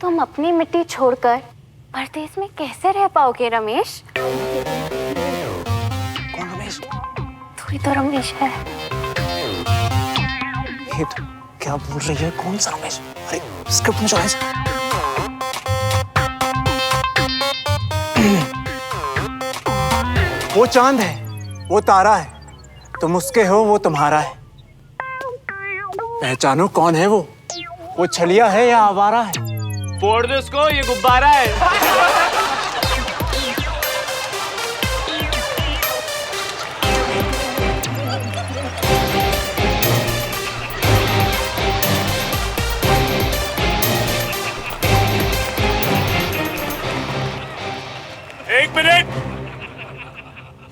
तुम अपनी मिट्टी छोड़कर परदेश में कैसे रह पाओगे रमेश? कौन रमेश? तू ही तो रमेश है। ये तो क्या बोल रही है? कौन सा रमेश? अरे स्क्रिप्ट में जो है। वो चांद है, वो तारा है, तुम उसके हो, वो तुम्हारा है। पहचानो कौन है वो छलिया है या आवारा है? फोड़ दो उसको, ये गुब्बारा है।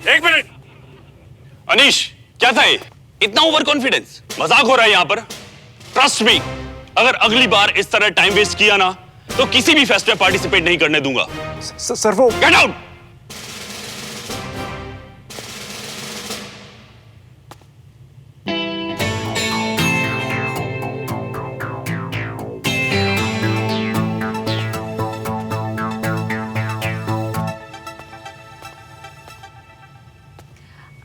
एक मिनट अनीश, क्या था ये? इतना ओवर कॉन्फिडेंस? मजाक हो रहा है यहाँ पर? ट्रस्ट मी, अगर अगली बार इस तरह टाइम वेस्ट किया ना तो किसी भी फेस्ट में पार्टिसिपेट नहीं करने दूंगा। सर वो गेट आउट।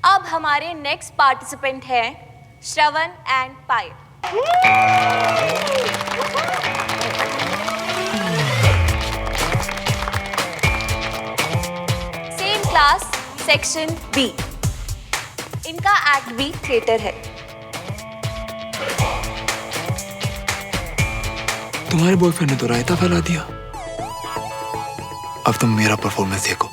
अब हमारे नेक्स्ट पार्टिसिपेंट हैं Shravan and Payal. Same class, section B. इनका एक्ट भी थिएटर है। तुम्हारे बॉयफ्रेंड ने तो रायता फैला दिया, अब तुम मेरा परफॉर्मेंस देखो।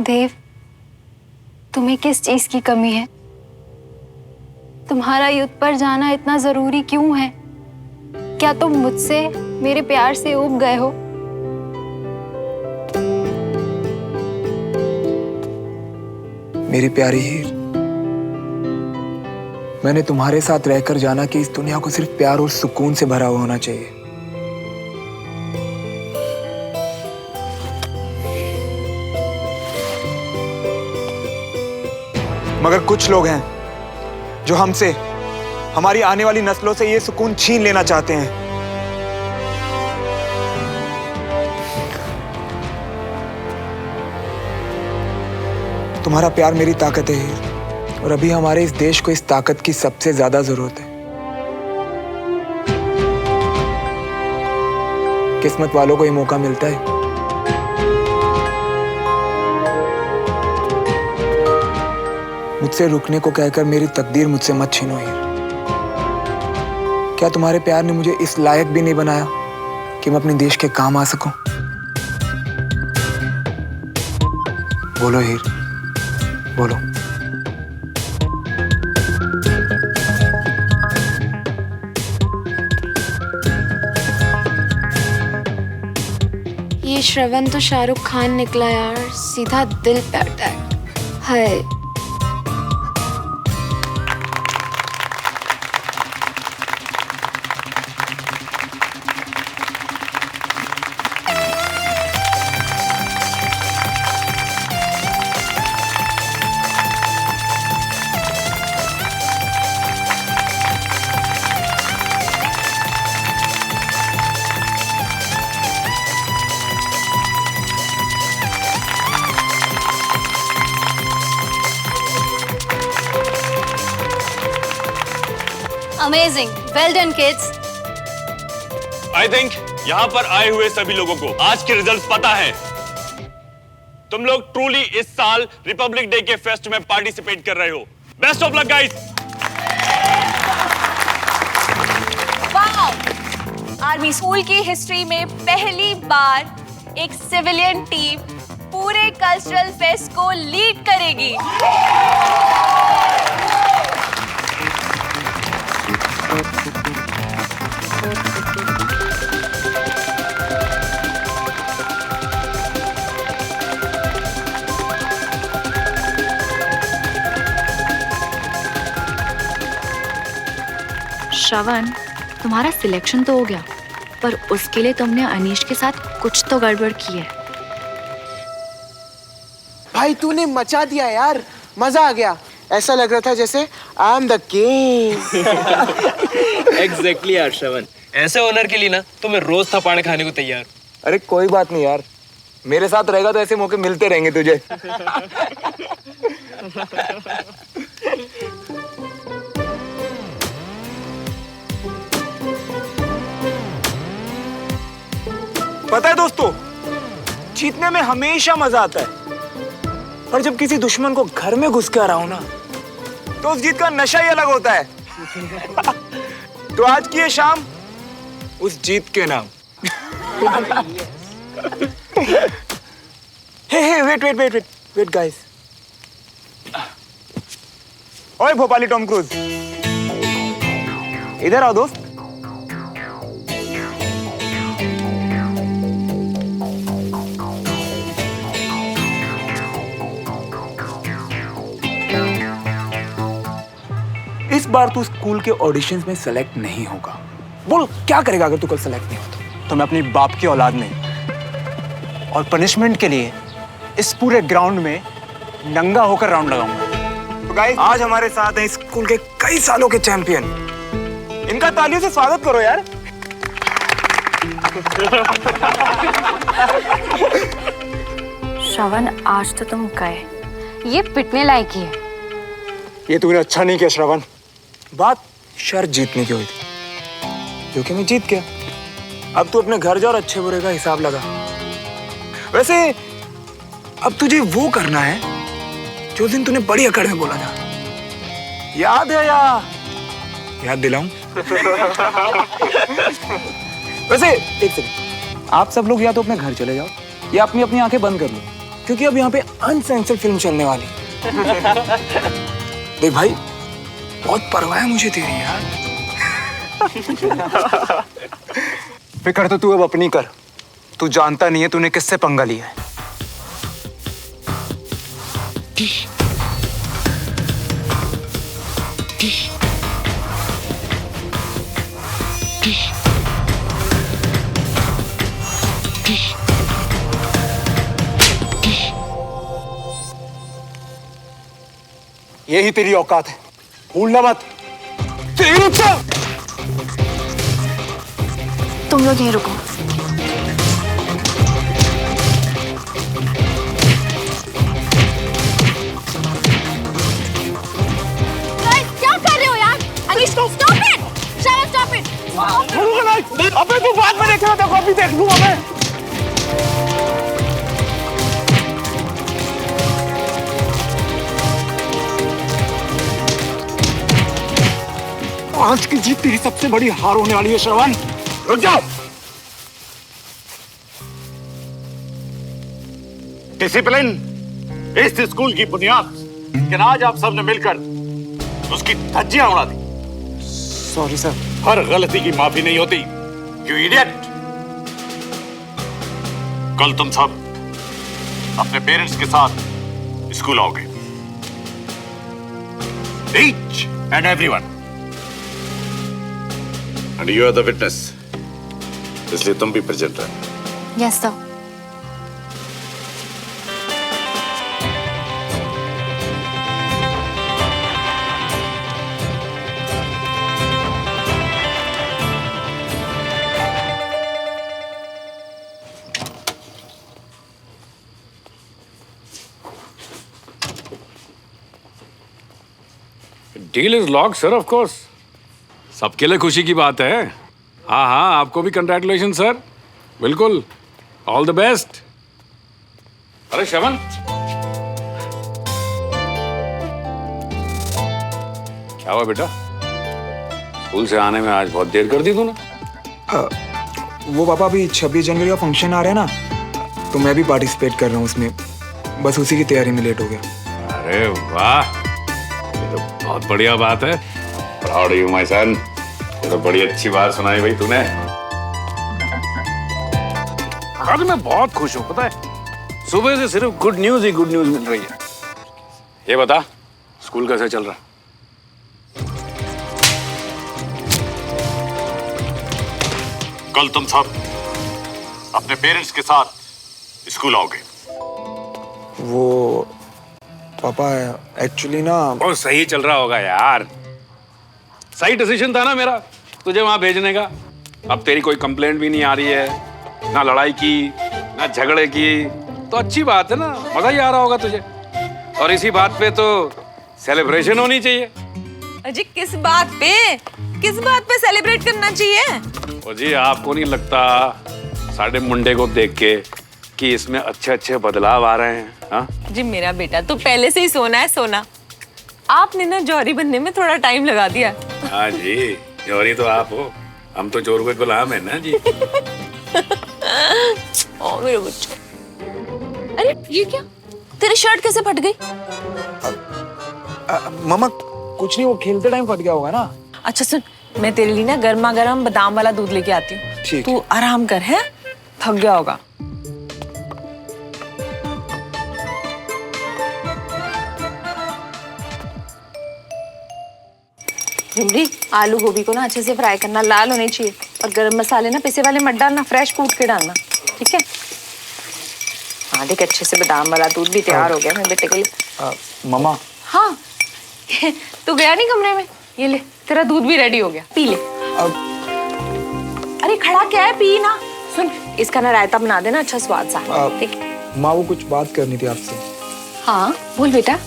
देव, तुम्हें किस चीज की कमी है? तुम्हारा युद्ध पर जाना इतना जरूरी क्यों है? क्या तुम मुझसे, मेरे प्यार से ऊब गए हो? मेरी प्यारी हीर, मैंने तुम्हारे साथ रहकर जाना कि इस दुनिया को सिर्फ प्यार और सुकून से भरा हुआ होना चाहिए। मगर कुछ लोग हैं जो हमसे, हमारी आने वाली नस्लों से ये सुकून छीन लेना चाहते हैं। तुम्हारा प्यार मेरी ताकत है हीर, और अभी हमारे इस देश को इस ताकत की सबसे ज्यादा जरूरत है। किस्मत वालों को ये मौका मिलता है। मुझसे रुकने को कहकर मेरी तकदीर मुझसे मत छीनो हीर। क्या तुम्हारे प्यार ने मुझे इस लायक भी नहीं बनाया कि मैं अपने देश के काम आ सकूं? बोलो हीर, बोलो। ये श्रवण तो शाहरुख खान निकला यार, सीधा दिल पे attack. Hi, amazing, well done kids. I think यहाँ पर आए हुए सभी लोगों को आज के रिजल्ट्स पता है। तुम लोग ट्रूली इस साल रिपब्लिक डे के फेस्ट में पार्टिसिपेट कर रहे हो। Best of luck guys. Wow, army school की हिस्ट्री में पहली बार एक सिविलियन टीम पूरे कल्चरल फेस्ट को लीड करेगी। श्रवण, तुम्हारा सिलेक्शन तो हो गया, पर उसके लिए तुमने अनीश के साथ कुछ तो गड़बड़ की है। भाई तूने मचा दिया यार, मजा आ गया। ऐसा लग रहा था जैसे I am the king. Exactly यार श्रवण, ऐसे ओनर के लिए ना तो मैं रोज थपाने खाने को तैयार। अरे कोई बात नहीं यार, मेरे साथ रहेगा तो ऐसे मौके मिलते रहेंगे तुझे। पता है दोस्तों, जीतने में हमेशा मजा आता है, पर जब किसी दुश्मन को घर में घुस के आ रहा हूं ना, तो उस जीत का नशा ही अलग होता है। तो आज की ये शाम उस जीत के नाम। हे वेट गाइस। ओए भोपाली टॉम क्रूज, इधर आओ दोस्त। इस बार तू स्कूल के ऑडिशंस में सेलेक्ट नहीं होगा। बोल क्या करेगा अगर तू कल सेलेक्ट नहीं होता? तो मैं अपनी बाप की औलाद नहीं, और पनिशमेंट के लिए इस पूरे ग्राउंड में नंगा होकर राउंड लगाऊंगा। तो गाइस, आज हमारे साथ हैं स्कूल के कई सालों के चैंपियन। इनका तालियों से स्वागत करो यार। श्रवण, आज तो तुम गए, ये पिटने लायक ही है। ये तूने अच्छा नहीं किया श्रवण। बात शर्त जीतने की हुई थी, क्योंकि मैं जीत गया। अब तू अपने घर जा और अच्छे बुरे का हिसाब लगा। वैसे अब तुझे वो करना है जो दिन तूने बड़ी अकड़ में बोला था, याद है या याद दिलाऊं? वैसे एक सेकंड, आप सब लोग या तो अपने घर चले जाओ या अपनी अपनी आंखें बंद कर लो, क्योंकि अब यहाँ पे अनसेंसर्ड फिल्म चलने वाली है। देख भाई, बहुत परवाह है मुझे तेरी यार। फिक्र तो तू अब अपनी कर। तू जानता नहीं है तूने किससे पंगा लिया है। यही तेरी औकात है, भूलना मत। तुम लोग यहीं रुको। क्या कर रहे हो यार? Anish, stop it! Shravan, stop it! अबे तू बाद में देख रहा था, कॉपी देख लूंगा मैं। आज की जीत तेरी सबसे बड़ी हार होने वाली है श्रवण। रुक जाओ। डिसिप्लिन इस स्कूल की बुनियाद, लेकिन आज आप सबने मिलकर उसकी धज्जियां उड़ा दी। Sorry sir. हर गलती की माफी नहीं होती, यू इडियट। कल तुम सब अपने पेरेंट्स के साथ स्कूल आओगे, each and everyone, and you are the witness, इसलिए तुम भी प्रेजेंट रहे। Yes sir. Deal is lock sir, of course. सबके लिए खुशी की बात है। हाँ हाँ, आपको भी कंग्रेचुलेशन सर। बिल्कुल, ऑल द बेस्ट। अरे श्रवण, क्या हुआ बेटा? स्कूल से आने में आज बहुत देर कर दी तूने। वो पापा, अभी 26 जनवरी का फंक्शन आ रहा है ना, तो मैं भी पार्टिसिपेट कर रहा हूँ उसमें, बस उसी की तैयारी में लेट हो गया। अरे वाह, ये तो बहुत बढ़िया बात है। Proud you my son. ये तो बड़ी अच्छी बात सुनाई भाई तूने। आज मैं बहुत खुश हूँ, पता है, सुबह से सिर्फ गुड न्यूज ही गुड न्यूज मिल रही है। ये बता, स्कूल कैसे चल रहा? कल तुम सब अपने पेरेंट्स के साथ स्कूल आओगे। वो पापा एक्चुअली ना बहुत सही चल रहा होगा यार। सही डिसीजन था ना मेरा तुझे वहां भेजने का। अब तेरी कोई कंप्लेंट भी नहीं आ रही है, ना लड़ाई की ना झगड़े की, तो अच्छी बात है ना, मजा ही आ रहा होगा तुझे। और इसी बात पे तो सेलिब्रेशन होनी चाहिए। अजी किस बात पे सेलिब्रेट करना चाहिए? ओ जी, आपको नहीं लगता साढ़े मुंडे को देख के कि इसमें अच्छे अच्छे बदलाव आ रहे हैं? हाँ जी मेरा बेटा तो पहले से ही सोना है सोना। आपने ना जौहरी बनने में थोड़ा टाइम लगा दिया। हाँ जी, जौहरी तो आप हो, हम तो चोर के गुलाम है ना जी। ओ मेरे बच्चे। अरे ये क्या, तेरी शर्ट कैसे फट गई? मम्मा कुछ नहीं, वो खेलते टाइम फट गया होगा ना। अच्छा सुन, मैं तेरे लिए ना गर्मा गर्म बादाम वाला दूध लेके आती हूँ। ठीक तू आराम कर, है थक गया होगा। झुमरी, आलू गोभी को ना अच्छे से फ्राई करना, लाल होने चाहिए। और गरम मसाले ना पिसे वाले मत डालना, फ्रेश कूट के डालना, ठीक है? हाँ देख, अच्छे से बादाम वाला दूध भी तैयार हो गया मेरे बेटे के लिए। मम्मा हाँ तू गया नहीं कमरे में, ये ले तेरा दूध भी रेडी हो गया, पी ले। अरे खड़ा क्या है, पी ना। सुन, इसका ना रायता बना देना अच्छा स्वाद सा, ठीक है? माँ वो कुछ बात करनी थी आपसे। हाँ बोल बेटा।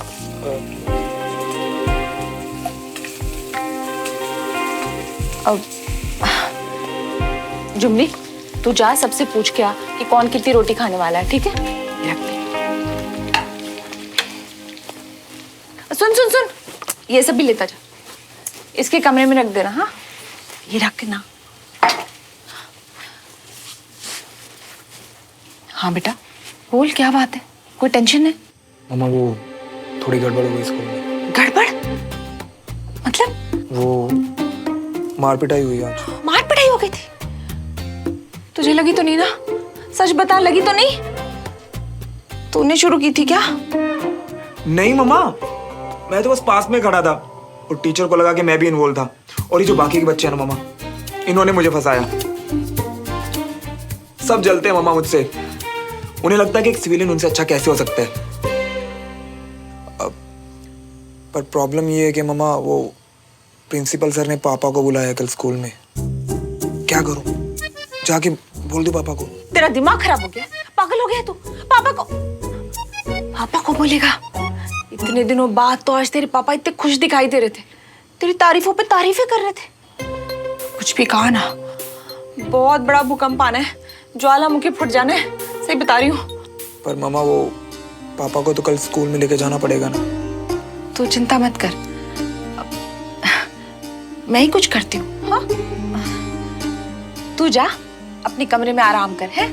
जुमली, तू जा सबसे पूछ के आ कि कौन कितनी रोटी खाने वाला है, ठीक है? रख ले। सुन सुन सुन, ये सब भी लेता जा, इसके कमरे में रख देना। हाँ ये रख ना। हाँ बेटा बोल, क्या बात है, कोई टेंशन है? मम्मा वो थोड़ी गड़बड़ हो गई स्कूल में। गड़बड़ मतलब? वो मार पिटाई हुई आज। मार पिटाई हो गई थी? तुझे लगी तो नहीं ना? सच बता, लगी तो नहीं? तूने शुरू की थी क्या? नहीं मम्मा, मैं तो बस पास में खड़ा था और टीचर को लगा कि मैं भी इन्वॉल्व था। और ये जो बाकी के बच्चे हैं ना मम्मा, इन्होंने मुझे फंसाया। सब जलते हैं मम्मा मुझसे, उन्हें लगता है कि एक सिविलियन उनसे अच्छा कैसे हो सकता है। पर प्रॉब्लम ये है कि मम्मा वो प्रिंसिपल सर ने पापा को बुलाया कल स्कूल में। क्या करूं, जाके बोल दूं पापा को? तेरा दिमाग खराब हो गया, पागल हो गया तू? पापा को बोलेगा? इतने दिनों बाद तो आज तेरे पापा इतने खुश दिखाई दे रहे थे, तेरी तारीफों पे तारीफें कर रहे थे। कुछ भी कहा ना, बहुत बड़ा भूकंप आना है, ज्वालामुखी फूट जाना है, सही बता रही हूँ। पर मम्मा वो पापा को तो कल स्कूल में लेके जाना पड़ेगा ना। तू चिंता मत कर, मैं ही कुछ करती हूँ। हाँ तू जा अपने कमरे में आराम कर, है?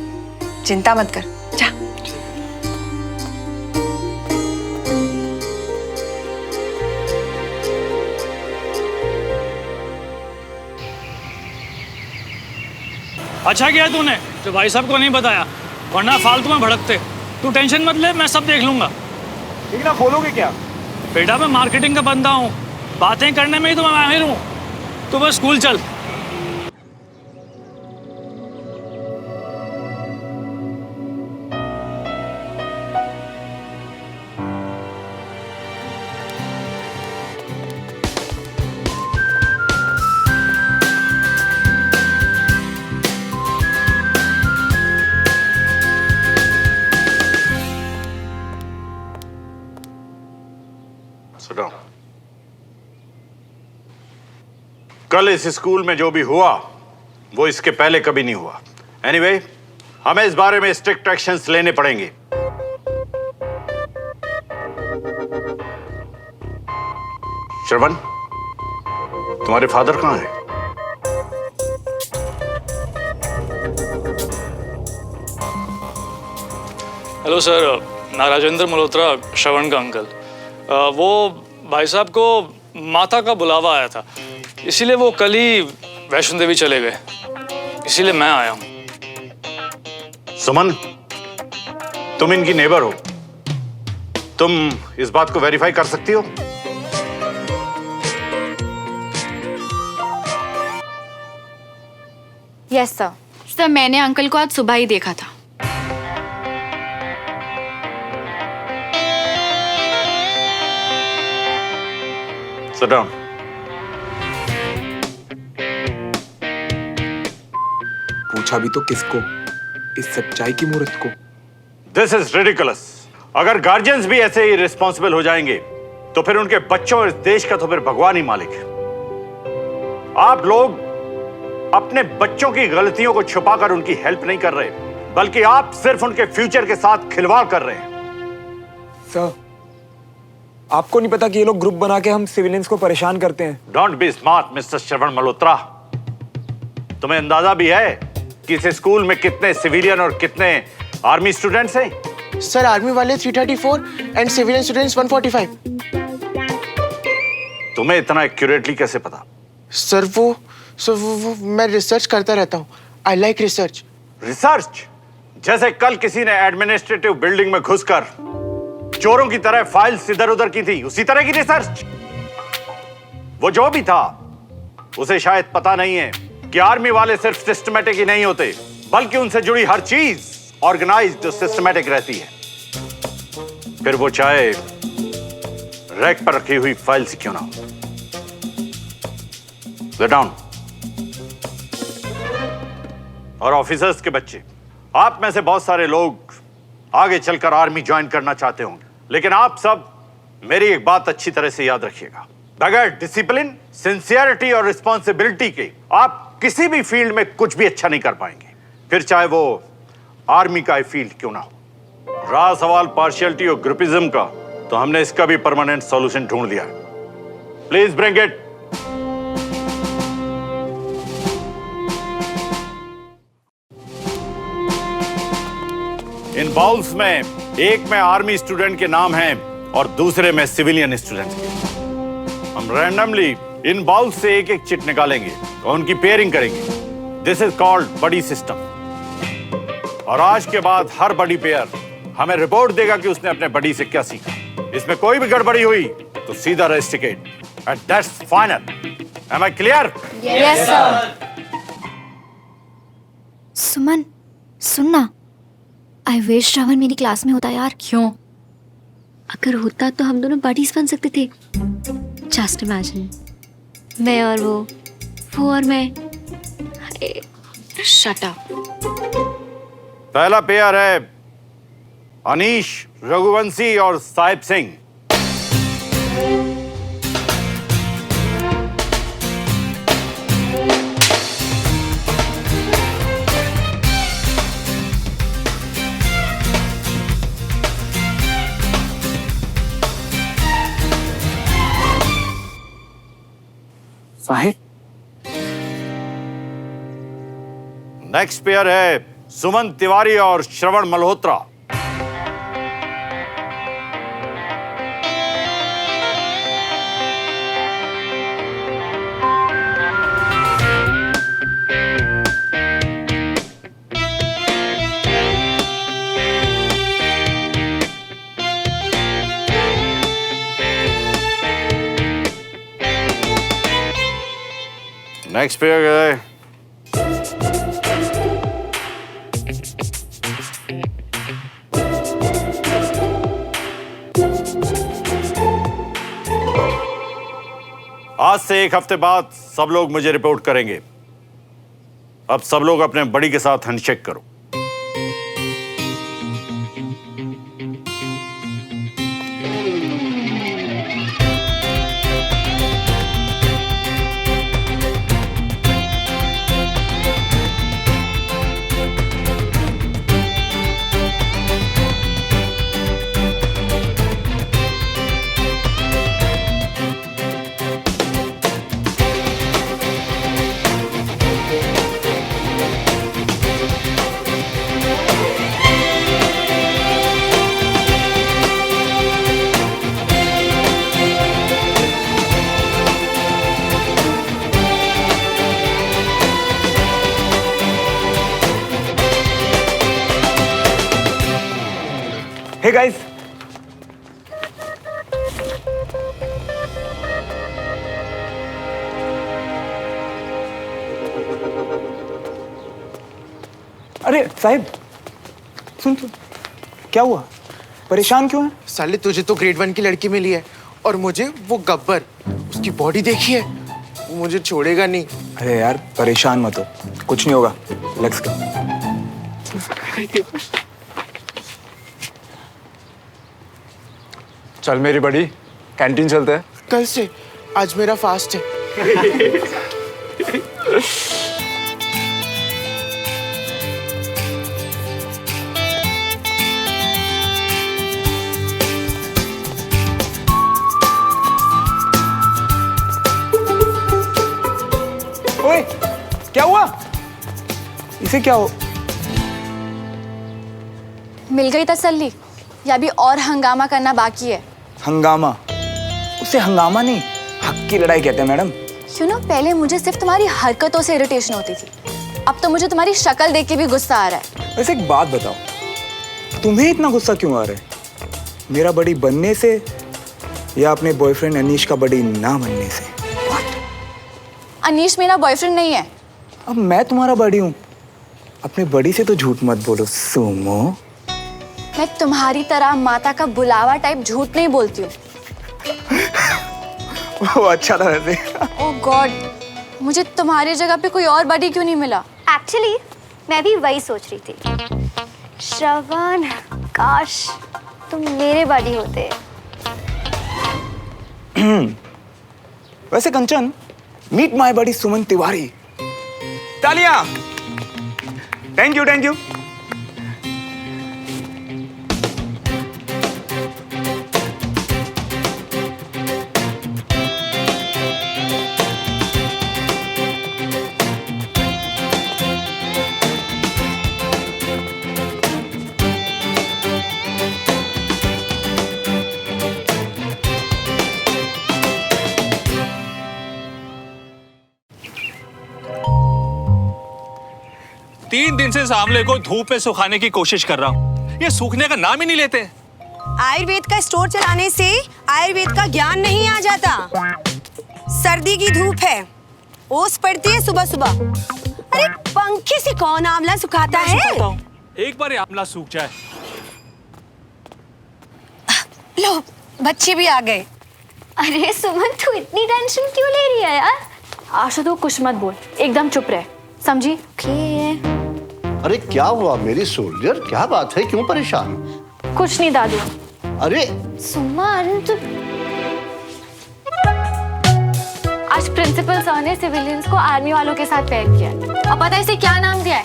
चिंता मत कर, जा। अच्छा किया तूने जो भाई साहब को नहीं बताया, वरना फालतू में भड़कते। तू टेंशन मत ले, मैं सब देख लूंगा। ठीक ना, बोलोगे क्या? बेटा मैं मार्केटिंग का बंदा हूँ, बातें करने में ही तो मैं माहिर हूँ। तू बस स्कूल चल। कल इस स्कूल में जो भी हुआ वो इसके पहले कभी नहीं हुआ। एनीवे, हमें इस बारे में स्ट्रिक्ट एक्शंस लेने पड़ेंगे। श्रवण, तुम्हारे फादर कहाँ हैं? हेलो सर, मैं राजेंद्र मल्होत्रा, श्रवण का अंकल। वो भाई साहब को माता का बुलावा आया था, इसीलिए वो कल ही वैष्णो देवी चले गए, इसीलिए मैं आया हूं। सुमन, तुम इनकी नेबर हो, तुम इस बात को वेरीफाई कर सकती हो? Yes sir. मिस्टर मैंने अंकल को आज सुबह ही देखा था। Sit down. पूछा भी तो किसको? इस सच्चाई की मूर्त को। This is ridiculous. अगर गार्जियंस भी ऐसे ही रिस्पॉन्सिबल हो जाएंगे तो फिर उनके बच्चों और इस देश का तो फिर भगवान ही मालिक है। आप लोग अपने बच्चों की गलतियों को छुपाकर उनकी हेल्प नहीं कर रहे, बल्कि आप सिर्फ उनके फ्यूचर के साथ खिलवाड़ कर रहे हैं। सर, आपको नहीं पता कि ये लोग ग्रुप बना के हम सिविलियंस को परेशान करते हैं? डोंट बी स्मार्ट मिस्टर श्रवण मल्होत्रा। तुम्हें अंदाजा भी है कि इस स्कूल में कितने सिविलियन और कितने आर्मी स्टूडेंट्स हैं? सर आर्मी वाले 334 एंड सिविलियन स्टूडेंट्स 145। तुम्हें इतना एक्यूरेटली कैसे पता? सर वो मैं रिसर्च करता रहता हूँ। I like research. रिसर्च? जैसे कल किसी ने एडमिनिस्ट्रेटिव बिल्डिंग में घुसकर चोरों की तरह फाइल्स इधर उधर की थी, उसी तरह की रिसर्च। वो जो भी था उसे शायद पता नहीं है कि आर्मी वाले सिर्फ सिस्टमैटिक ही नहीं होते, बल्कि उनसे जुड़ी हर चीज ऑर्गेनाइज्ड और सिस्टमैटिक रहती है। फिर वो चाहे रैक पर रखी हुई फाइल से क्यों ना हो। Sit down. और ऑफिसर्स के बच्चे, आप में से बहुत सारे लोग आगे चलकर आर्मी ज्वाइन करना चाहते होंगे, लेकिन आप सब मेरी एक बात अच्छी तरह से याद रखिएगा। बगैर डिसिप्लिन, सिंसियरिटी और रिस्पॉन्सिबिलिटी के आप किसी भी फील्ड में कुछ भी अच्छा नहीं कर पाएंगे, फिर चाहे वो आर्मी का फील्ड क्यों ना हो। रहा सवाल पार्शियलिटी और ग्रुपिज्म का, तो हमने इसका भी परमानेंट सॉल्यूशन ढूंढ लिया है। Please bring it. In bowls में एक में आर्मी स्टूडेंट के नाम हैं और दूसरे में सिविलियन स्टूडेंट के। हम रैंडमली इन बाउल्स से एक एक चिट निकालेंगे और उनकी पेयरिंग करेंगे। This is called buddy system. और आज के बाद हर बडी पेयर हमें रिपोर्ट देगा कि उसने अपने बडी से क्या सीखा। इसमें कोई भी गड़बड़ी हुई तो सीधा rusticate and that's final. Am I clear? Yes sir. Suman, सुनना, आई विश श्रवण मेरी क्लास में होता यार। क्यों? अगर होता तो हम दोनों बडीज बन सकते थे। जस्ट इमेजिन, मैं और वो और मैं। Shut up. पहला पेयर है अनीश, रघुवंशी और साहिब सिंह। साहिब, नेक्स्ट पेयर है सुमन तिवारी और श्रवण मल्होत्रा। नेक्स्ट पेयर है आज से एक हफ्ते बाद सब लोग मुझे रिपोर्ट करेंगे। अब सब लोग अपने बड़ी के साथ हैंडशेक करो। Hey guys, साहिब सुन सुन, क्या हुआ? परेशान क्यों है? साले तुझे तो ग्रेड 1 की लड़की मिली है और मुझे वो गब्बर, उसकी बॉडी देखी है, वो मुझे छोड़ेगा नहीं। अरे यार परेशान मत हो, कुछ नहीं होगा। Let's go. चल मेरी बड़ी, कैंटीन चलते हैं। कल से, आज मेरा फास्ट है। ओए, क्या हुआ? इसे क्या हो? मिल गई तसल्ली या भी और हंगामा करना बाकी है? हंगामा? उसे हंगामा नहीं, हक की लड़ाई कहते हैं मैडम। पहले मुझे सिर्फ तुम्हारी हरकतों से इरिटेशन होती थी, अब तो मुझे तुम्हारी शक्ल देख के भी गुस्सा आ रहा है। वैसे एक बात बताओ, तुम्हें इतना गुस्सा क्यों आ रहा है? मेरा बड़ी बनने से या अपने बॉयफ्रेंड अनीश का बड़ी ना बनने से? अनीश मेरा बॉयफ्रेंड नहीं है। अब मैं तुम्हारा बड़ी हूँ, अपने बड़ी से तो झूठ मत बोलो सुमो। मैं तुम्हारी तरह माता का बुलावा टाइप झूठ नहीं बोलती हूँ। वो अच्छा था वैसे। ओह गॉड, मुझे तुम्हारी जगह पे कोई और बड़ी क्यों नहीं मिला? एक्चुअली मैं भी वही सोच रही थी। श्रवण, काश तुम मेरे बड़ी होते। वैसे कंचन, मीट माय बड़ी सुमन तिवारी। तालियां। Thank you thank you. तीन दिन से इस आंवले को धूप में सुखाने की कोशिश कर रहा हूँ, ये सूखने का नाम ही नहीं लेते। आयुर्वेद का स्टोर चलाने से आयुर्वेद का ज्ञान नहीं आ जाता। सर्दी की धूप है, ओस पड़ती है सुबह सुबह। अरे पंखे से कौन आंवला सुखाता है? एक बार ये आंवला सूख जाए। लो, बच्चे भी आ गए। अरे सुमन, तू इतनी टेंशन क्यों ले रही है यार? आशा तो कुछ मत बोल, एकदम चुप रहे, समझी? अरे क्या हुआ मेरी सोल्जर, क्या बात है, क्यों परेशान? कुछ नहीं दादू। अरे सुमन तू आज प्रिंसिपल सर ने सिविलियंस को आर्मी वालों के साथ पेयर किया है। और पता है इसे क्या नाम दिया है?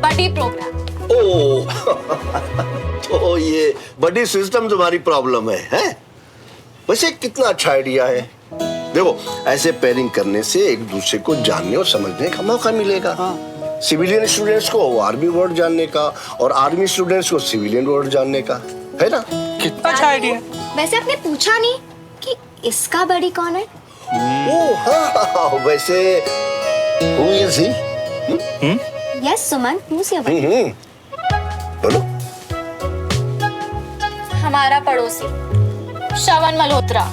बडी प्रोग्राम। ओह तो ये बड़ी सिस्टम तुम्हारी प्रॉब्लम है? वैसे कितना अच्छा आइडिया है। देखो, ऐसे पेयरिंग करने से एक दूसरे को जानने और समझने का मौका मिलेगा। सिविलियन स्टूडेंट्स को आर्मी वर्ड जानने का और आर्मी स्टूडेंट्स को सिविलियन वर्ड जानने का, है ना? कितना अच्छा आइडिया। वैसे आपने पूछा नहीं कि इसका बड़ी कौन है? ओह हाँ, वैसे who is he? Yes Suman, who's your buddy? बोलो। हमारा पड़ोसी श्रवण मल्होत्रा।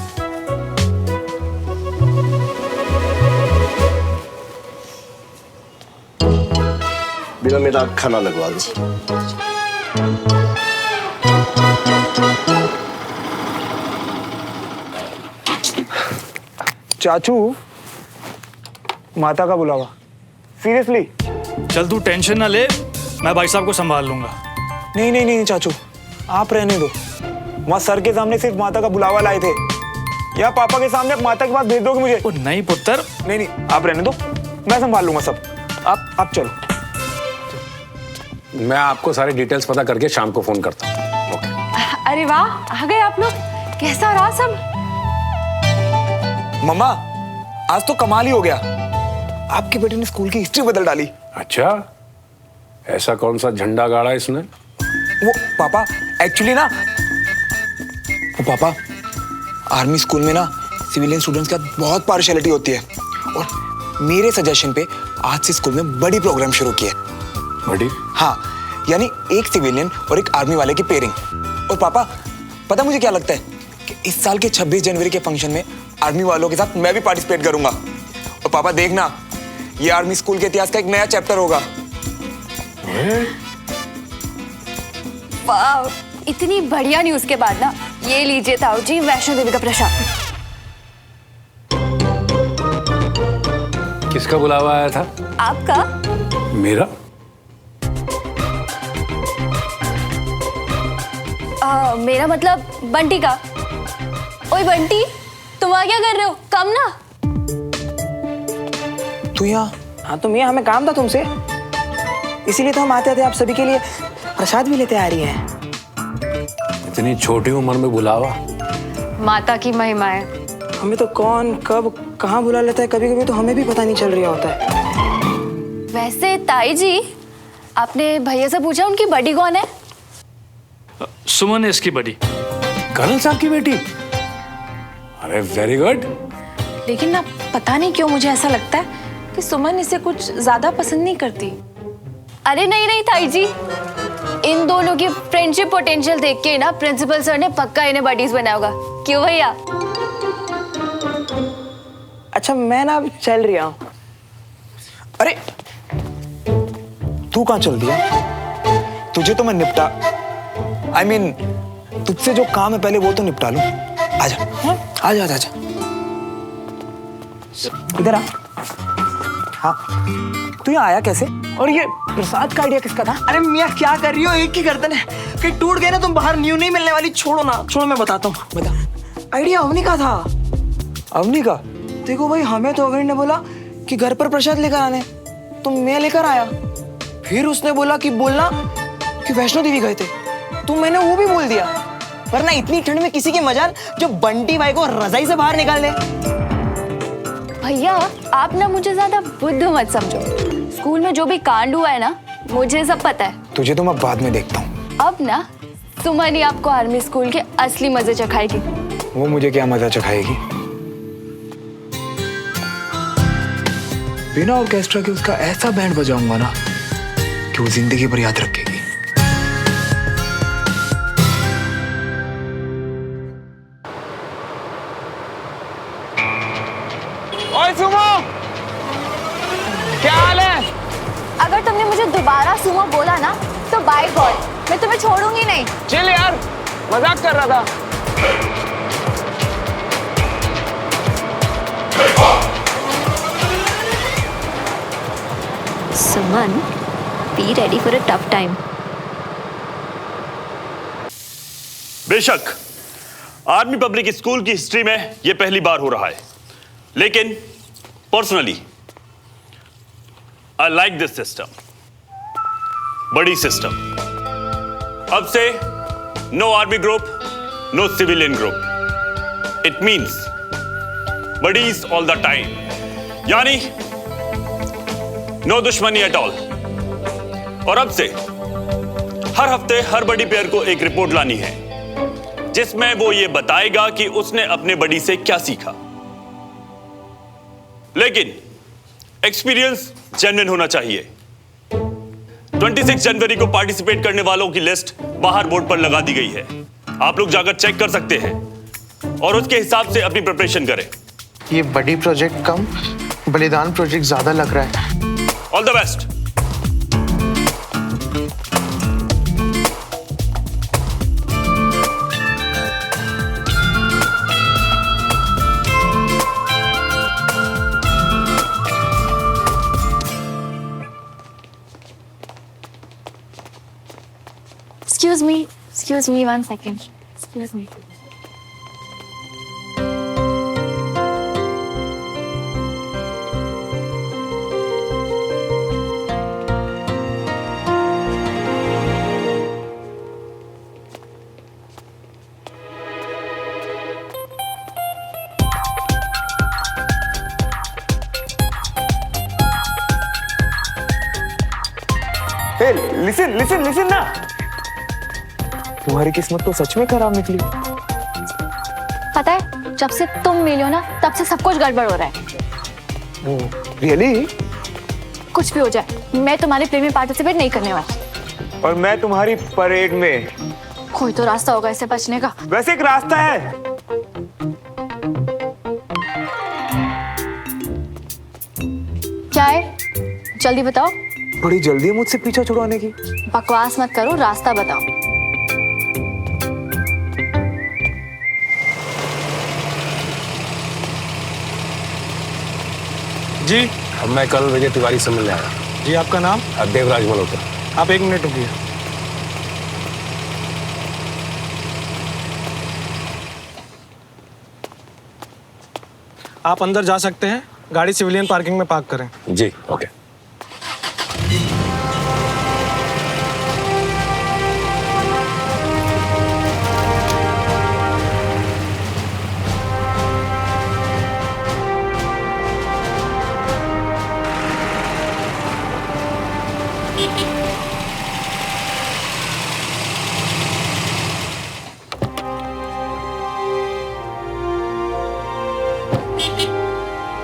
बिना मेरा खाना लगवा दो। चाचू, माता का बुलावा। सीरियसली? चल तू टेंशन ना ले, मैं भाई साहब को संभाल लूंगा। नहीं नहीं नहीं चाचू, आप रहने दो। वहाँ सर के सामने सिर्फ माता का बुलावा लाए थे, या पापा के सामने माता के पास भेज दोगे मुझे? नहीं पुत्र। नहीं नहीं, आप रहने दो, मैं संभाल लूंगा सब। आप चलो। मैं आपको सारी डिटेल्स पता करके शाम को फोन करता हूँ। अरे वाह, आ गए आप लोग। कैसा रहा सब? मम्मा, आज तो कमाल ही हो गया। आपके बेटे ने स्कूल की हिस्ट्री बदल डाली। अच्छा, ऐसा कौन सा झंडा गाड़ा इसने? वो पापा एक्चुअली ना, वो पापा आर्मी स्कूल में ना सिविलियन स्टूडेंट्स का बहुत पार्शियलिटी होती है, और मेरे सजेशन पे आज से स्कूल में बड़ी प्रोग्राम शुरू किया। बड़ी? हाँ, यानी एक सिविलियन और एक आर्मी वाले की पेयरिंग। और पापा, पता मुझे क्या लगता है कि इस साल के 26 जनवरी के फंक्शन में आर्मी वालों के साथ मैं भी पार्टिसिपेट करूंगा। और पापा देखना, ये आर्मी स्कूल के इतिहास का एक नया चैप्टर होगा। वाह, इतनी बढ़िया न्यूज के बाद ना ये लीजिए ताऊ जी वैष्णो देवी का प्रसाद। किसका बुलावा आया था? आपका? मेरा? मेरा मतलब बंटी का। ओए बंटी, तुम वहाँ क्या कर रहे हो? कम ना। तू यहाँ? हाँ तो मियाँ, हमें काम था तुमसे, इसीलिए तो हम आते थे आप सभी के लिए प्रसाद भी लेते आ रही हैं। इतनी छोटी उम्र में बुलावा? माता की महिमा है। हमें तो कौन कब कहाँ बुला लेता है, कभी कभी तो हमें भी पता नहीं चल रहा होता है। वैसे ताई जी, आपने भैया से पूछा उनकी बड़ी कौन है? सुमन है इसकी बड़ी। कर्नल साहब की बेटी? अरे वेरी गुड। लेकिन ना पता नहीं क्यों मुझे ऐसा लगता है कि सुमन इसे कुछ ज्यादा पसंद नहीं करती। अरे नहीं नहीं ताई जी, इन दोनों की फ्रेंडशिप पोटेंशियल देख के ना प्रिंसिपल सर ने पक्का इन्हें बडीज बनाया होगा। क्यों भैया? अच्छा मैं ना अब चल रही हूँ। अरे तू कहाँ चल दिया? तुझे तो मैं निपटा, I mean, तुझसे जो काम है पहले वो तो निपटा लूं। आजा, आजा आजा आजा, इधर आ। हाँ, तू यहाँ आया कैसे? और ये प्रसाद का आइडिया किसका था? अरे मियाँ क्या कर रही हो, एक ही गर्दन है, कहीं टूट गए ना तुम बाहर न्यू नहीं मिलने वाली। छोड़ो ना, छोड़ो मैं बताता हूँ। बता। आइडिया अवनी का था। अवनी का? देखो भाई, हमें तो अवनी ने बोला कि घर पर प्रसाद लेकर आने, तो मैं लेकर आया। फिर उसने बोला कि बोलना कि वैष्णो देवी गए थे, तो मैंने वो भी बोल दिया। वरना इतनी ठंड में किसी की मजाल जो बंटी भाई को रजाई से बाहर निकाल दे। भैया आप ना मुझे ज्यादा बुद्ध मत समझो। स्कूल में जो भी कांड हुआ है ना, मुझे सब पता है। तुझे तो मैं बाद में देखता हूँ। अब ना सुमन ही आपको आर्मी स्कूल के असली मजे चखाएगी। वो मुझे क्या मजा चखाएगी? बिना ऑर्केस्ट्रा के उसका ऐसा बैंड बजाऊंगा ना कि वो जिंदगी भर याद रखेगी। ओए सुमो, क्या हाल है? अगर तुमने मुझे दोबारा सुमो बोला ना तो बाय गॉड, मैं तुम्हें छोड़ूंगी नहीं। चिल यार, मजाक कर रहा था। Suman, be ready for a tough time. बेशक आर्मी पब्लिक स्कूल की हिस्ट्री में यह पहली बार हो रहा है, लेकिन personally I like this system, buddy system. अब से no army group, no civilian group. It means buddies all the time, यानी नो दुश्मनी एट ऑल। और अब से हर हफ्ते हर बड़ी पेयर को एक रिपोर्ट लानी है जिसमें वो ये बताएगा कि उसने अपने बड़ी से क्या सीखा। लेकिन एक्सपीरियंस जेन्युइन होना चाहिए। 26 जनवरी को पार्टिसिपेट करने वालों की लिस्ट बाहर बोर्ड पर लगा दी गई है, आप लोग जाकर चेक कर सकते हैं और उसके हिसाब से अपनी प्रिपरेशन करें। ये बड़ी प्रोजेक्ट कम, बलिदान प्रोजेक्ट ज्यादा लग रहा है। All the best. Excuse me 1 second. Excuse me. Hey, listen ना। तुम्हारी किस्मत तो सच में खराब निकली। पता है, जब से तुम मिली हो ना तब से सब कुछ गड़बड़ हो रहा है। रियली? कुछ भी हो जाए, मैं तुम्हारे प्ले में पार्टिसिपेट नहीं करने वाली। और मैं तुम्हारी परेड में। कोई तो रास्ता होगा इसे बचने का। वैसे एक रास्ता है। क्या है? जल्दी बताओ। बड़ी जल्दी है मुझसे पीछा छुड़वाने की। बकवास मत करो, रास्ता बताओ। जी मैं कल विजय तिवारी से मिलने आया। जी, आपका नाम? देवराज मल्होत्रा। आप 1 मिनट रुकिए। आप अंदर जा सकते हैं, गाड़ी सिविलियन पार्किंग में पार्क करें। जी ओके।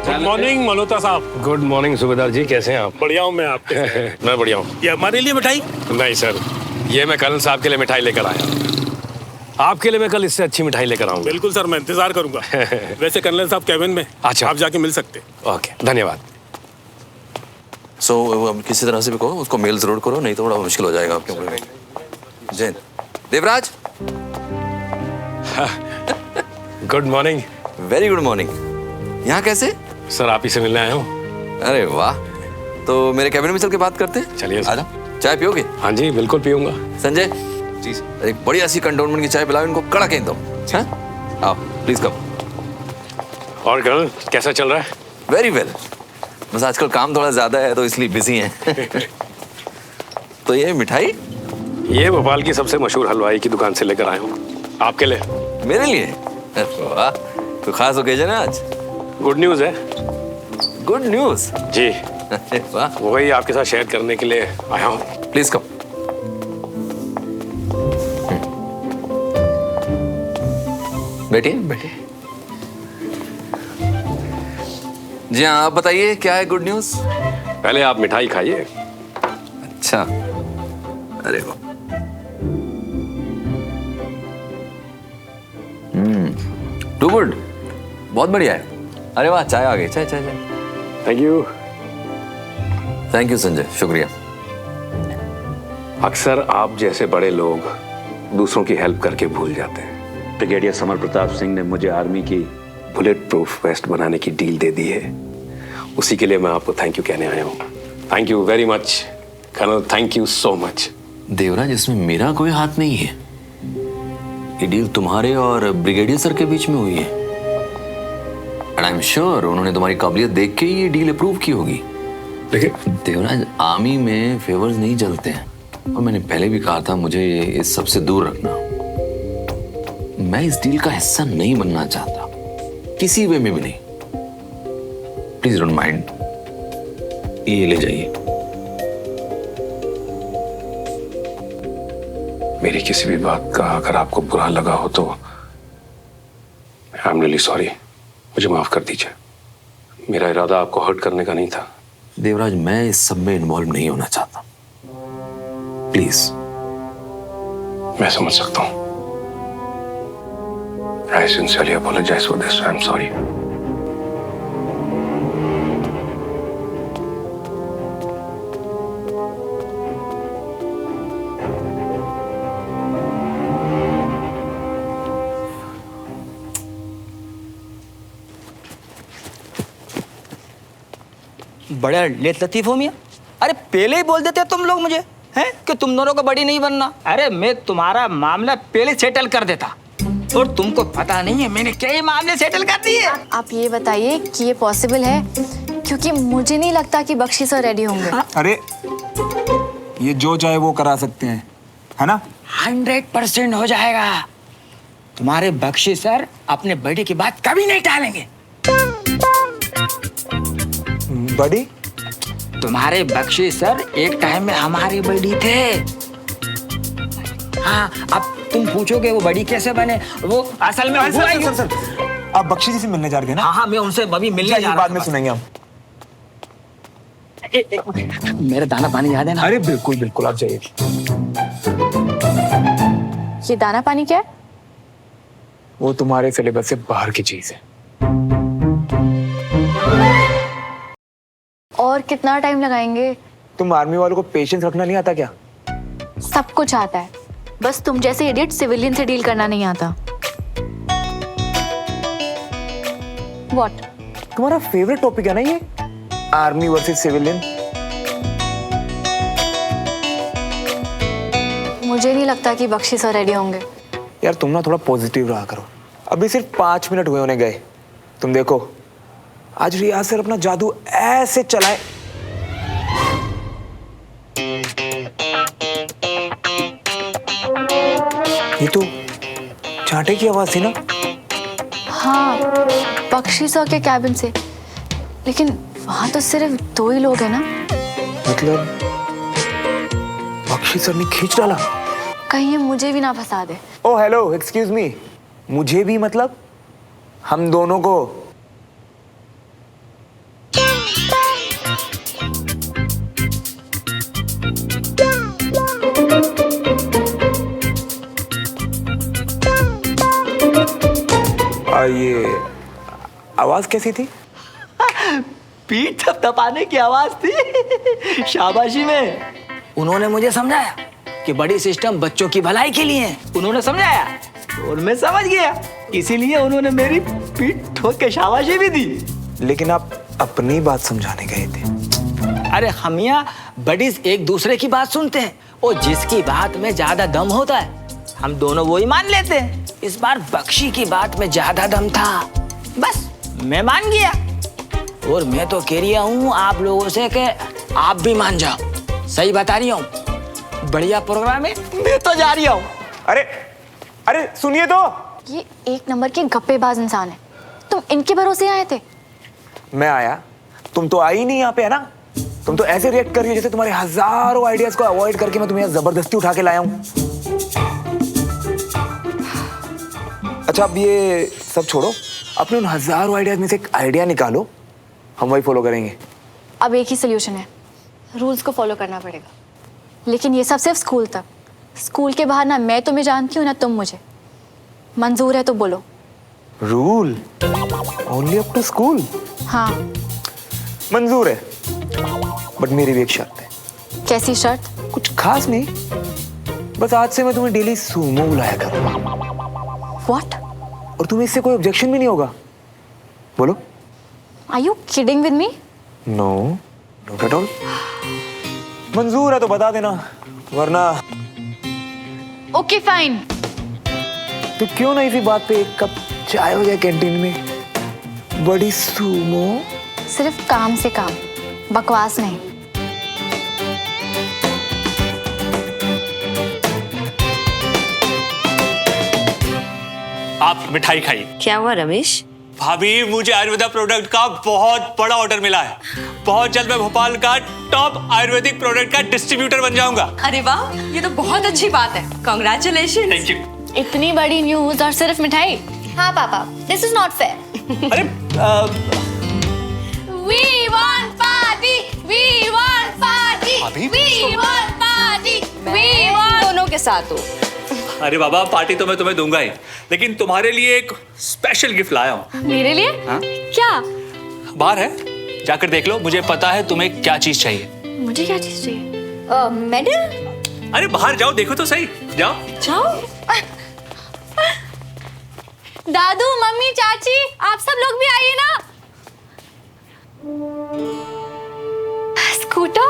गुड मॉर्निंग मल्होत्रा साहब। गुड मॉर्निंग सूबेदार जी, कैसे हैं आप? बढ़िया हूँ मैं आपके। मैं बढ़िया हूँ। ये हमारे लिए मिठाई? नहीं सर, ये मैं कर्नल साहब के लिए मिठाई लेकर आया। आपके लिए मैं कल इससे अच्छी मिठाई लेकर आऊंगा। बिल्कुल सर, मैं इंतजार करूंगा। वैसे कर्नल साहब केबिन में। अच्छा, आप जाके मिल सकते। ओके, धन्यवाद। अब किसी तरह से भी कहो, उसको मेल जरूर करो, नहीं तो बड़ा मुश्किल हो जाएगा आपके लिए। Jain, Devraj. Good morning. Very good morning. यहाँ कैसे? सर आप ही से मिलने आया हूँ। अरे वाह, तो मेरे कैबिन में चल के बात करते हैं। चलिए आजा। चाय पियोगे? हाँ जी बिल्कुल पीऊंगा। संजय जी, एक बढ़िया सी कंटोनमेंट की चाय पिलाओ इनको, कड़क दो। आओ प्लीज कम। और कर्नल कैसा चल रहा है? वेरी वेल, बस आजकल काम थोड़ा ज्यादा है तो इसलिए बिजी हैं। तो ये मिठाई? ये भोपाल की सबसे मशहूर हलवाई की दुकान से लेकर आया हूँ आपके लिए। मेरे लिए? वाह, तो खास ओकेजन है आज। गुड न्यूज है। Good news? जी। वाह, वही आपके साथ शेयर करने के लिए आया हूँ। Please come. बैठिए बैठिए। जी हाँ, आप बताइए क्या है गुड न्यूज? पहले आप मिठाई खाइए। अच्छा, अरे वाह, टू गुड, बहुत बढ़िया है। अरे वाह, चाय आ गई। चाय चाय चाय। Thank you. Thank you Sanjay, शुक्रिया। अक्सर आप जैसे बड़े लोग दूसरों की हेल्प करके भूल जाते हैं। ब्रिगेडियर समर प्रताप सिंह ने मुझे आर्मी की बुलेट प्रूफ वेस्ट बनाने की डील दे दी है, उसी के लिए मैं आपको थैंक यू कहने आया हूँ। Thank you very much colonel, thank you so much. Devraj, इसमें मेरा कोई हाथ नहीं है। ये डील तुम्हारे और ब्रिगेडियर सर के बीच में हुई है। एंड आई एम श्योर उन्होंने तुम्हारी काबिलियत देख के ये डील अप्रूव की होगी। लेकिन देवराज, आर्मी में फेवर्स नहीं चलते हैं, और मैंने पहले भी कहा था मुझे इस सब से दूर रखना। मैं इस डील का हिस्सा नहीं बनना चाहता, किसी वे में भी नहीं। प्लीज डोंट माइंड, ये ले जाइए। मेरी किसी भी बात का अगर आपको बुरा लगा हो तो आई एम रियली सॉरी, मुझे माफ कर दीजिए। मेरा इरादा आपको हर्ट करने का नहीं था। देवराज, मैं इस सब में इन्वॉल्व नहीं होना चाहता, प्लीज। मैं समझ सकता हूं। I sincerely apologize for this. I'm sorry. बड़े लेट लतीफ हो मियाँ। अरे पहले ही बोल देते तुम लोग मुझे, हैं कि तुम दोनों को बड़ी नहीं बनना। अरे मैं तुम्हारा मामला पहले सेटल कर देता, और तुमको पता नहीं है मैंने कई मामले सेटल कर दिए। आप ये बताइए कि ये पॉसिबल है, क्योंकि मुझे नहीं लगता कि बख्शी सर रेडी होंगे। अरे ये जो चाहे वो करा सकते हैं, है ना? 100% हो जाएगा। तुम्हारे बख्शी सर अपने बड़ी की बात कभी नहीं टालेंगे। बड़ी? तुम्हारे बख्शी सर एक टाइम में हमारे बड़ी थे। हाँ, अब तुम पूछोगे वो बड़ी कैसे बने, वो असल में सर, आप बख्शी जी से मिलने जा रहे हैं ना? हाँ, मैं उनसे अभी मिलने जा रहा हूँ। बाद में सुनेंगे हम। मेरा दाना पानी याद है ना? अरे बिल्कुल बिल्कुल, आप जाइए। ये दाना पानी क्या है? वो तुम्हारे सिलेबस से बाहर की चीज है। और कितना टाइम लगाएंगे? तुम आर्मी वालों को पेशेंस रखना नहीं आता क्या? सब कुछ आता है, बस तुम जैसे इडियट सिविलियन से डील करना नहीं आता। What? तुम्हारा फेवरेट टॉपिक है ना ये? Army versus civilian. मुझे नहीं लगता कि बख्शी सर रेडी होंगे। यार तुम ना थोड़ा पॉजिटिव रहा करो। अभी सिर्फ 5 मिनट हुए होने गए। तुम देखो आज रियाज सर अपना जादू ऐसे चलाए। ये तो चांटे की आवाज थी ना? हाँ, बख्शी सर के कैबिन से। लेकिन वहां तो सिर्फ 2 ही लोग हैं ना। मतलब बख्शी सर ने खींच डाला? कहीं ये मुझे भी ना फंसा दे। ओ हेलो, एक्सक्यूज मी। मुझे भी मतलब हम दोनों को? ये आवाज कैसी थी? पीठ थपथपाने की आवाज थी, शाबाशी में। उन्होंने मुझे समझाया कि बड़ी सिस्टम बच्चों की भलाई के लिए है। उन्होंने समझाया और मैं समझ गया, इसीलिए उन्होंने मेरी पीठ ठोक के शाबाशी भी दी। लेकिन आप अपनी बात समझाने गए थे। अरे हम यहाँ बडीज एक दूसरे की बात सुनते हैं और जिसकी बात में ज्यादा दम होता है हम दोनों वो ही मान लेते हैं। इस बार बख्शी की बात में ज्यादा दम था, बस मैं मान गया। और मैं तो कह रहा हूँ आप लोगों से कि आप भी मान जाओ। सही बता रही हूँ, बढ़िया प्रोग्राम है, मैं तो जा रही हूँ। अरे अरे सुनिए तो। ये 1 नंबर के गप्पेबाज इंसान है। तुम इनके भरोसे आए थे? मैं आया, तुम तो आई नहीं यहाँ पे, है ना? तुम तो ऐसे रिएक्ट कर रही हो जैसे तुम्हारे हजारों आइडियाज को अवॉइड करके मैं तुम्हें जबरदस्ती उठा के लाया हूँ। अच्छा अब ये सब छोड़ो, अपने उन हजारों आइडियाज में से एक आइडिया निकालो, हम वही फॉलो करेंगे। अब एक ही सोल्यूशन है, रूल्स को फॉलो करना पड़ेगा। लेकिन ये सब सिर्फ स्कूल तक। स्कूल के बाहर ना मैं तुम्हें जानती हूँ ना तुम मुझे। मंजूर है तो बोलो। Rule only up to school? हाँ मंजूर है, बट मेरी भी एक शर्त है। कैसी शर्त? कुछ खास नहीं, बस आज से मैं तुम्हें डेली सूमो बुलाया करूँगा। What? और तुम्हें इससे कोई ऑब्जेक्शन भी नहीं होगा? बोलो। Are you kidding with me? No, not at all. मंजूर है तो बता देना, वरना Okay, fine. तो क्यों ना इसी बात पे एक कप चाय हो जाए कैंटीन में। बड़ी सूमो। सिर्फ काम से काम, बकवास नहीं। आप मिठाई खाइए। क्या हुआ रमेश? भाभी मुझे आयुर्वेदा प्रोडक्ट का बहुत बड़ा ऑर्डर मिला है। बहुत जल्द मैं भोपाल का टॉप आयुर्वेदिक प्रोडक्ट का डिस्ट्रीब्यूटर बन जाऊंगा। अरे वाह, ये तो बहुत अच्छी बात है। कांग्रेचुलेशन। Thank you. इतनी बड़ी न्यूज और सिर्फ मिठाई? हाँ पापा, दिस इज नॉट फेयर। अरे We want party, we want party, अभी? we want party, we want। दोनों के साथ हो। अरे बाबा, पार्टी तो मैं तुम्हें दूंगा ही, लेकिन तुम्हारे लिए एक स्पेशल गिफ्ट लाया हूँ। मेरे लिए? हाँ? क्या? बाहर है, जाकर देख लो। मुझे पता है तुम्हें क्या चीज चाहिए। मुझे क्या चीज चाहिए? मेडल? अरे बाहर जाओ, देखो तो सही। जाओ जाओ। दादू, मम्मी, चाची, आप सब लोग भी आइए ना। स्कूटर?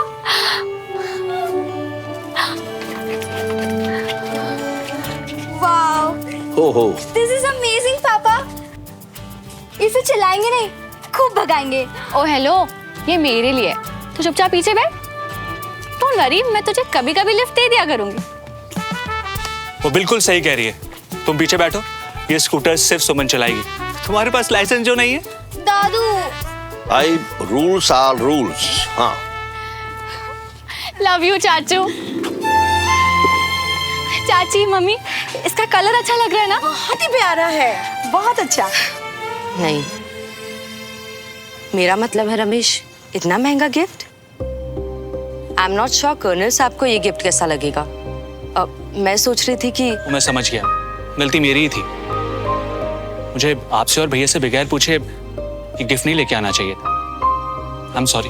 वाओ, हो दिस इज अमेजिंग पापा। इसे चलाएंगे नहीं, खूब भगाएंगे। ओ हेलो, ये मेरे लिए। तो चुपचाप पीछे बैठ। डोंट वरी, मैं तुझे कभी कभी लिफ्ट दे दिया करूंगी। वो बिल्कुल सही कह रही है। तुम पीछे बैठो, ये स्कूटर सिर्फ सुमन चलाएगी। तुम्हारे पास लाइसेंस जो नहीं है। दादू, आई रूल्स आर रूल्स। हाँ लव यू चाचू। चाची, मम्मी, इसका कलर अच्छा लग रहा है ना? बहुत ही प्यारा है, बहुत अच्छा। नहीं, मेरा मतलब है रमेश, इतना महंगा gift. I am not sure colonel साहब को ये गिफ्ट कैसा लगेगा। मैं सोच रही थी कि मैं समझ गया, गलती मेरी ही थी। मुझे आपसे और भैया से बगैर पूछे ये गिफ्ट नहीं लेके आना चाहिए था। I am sorry.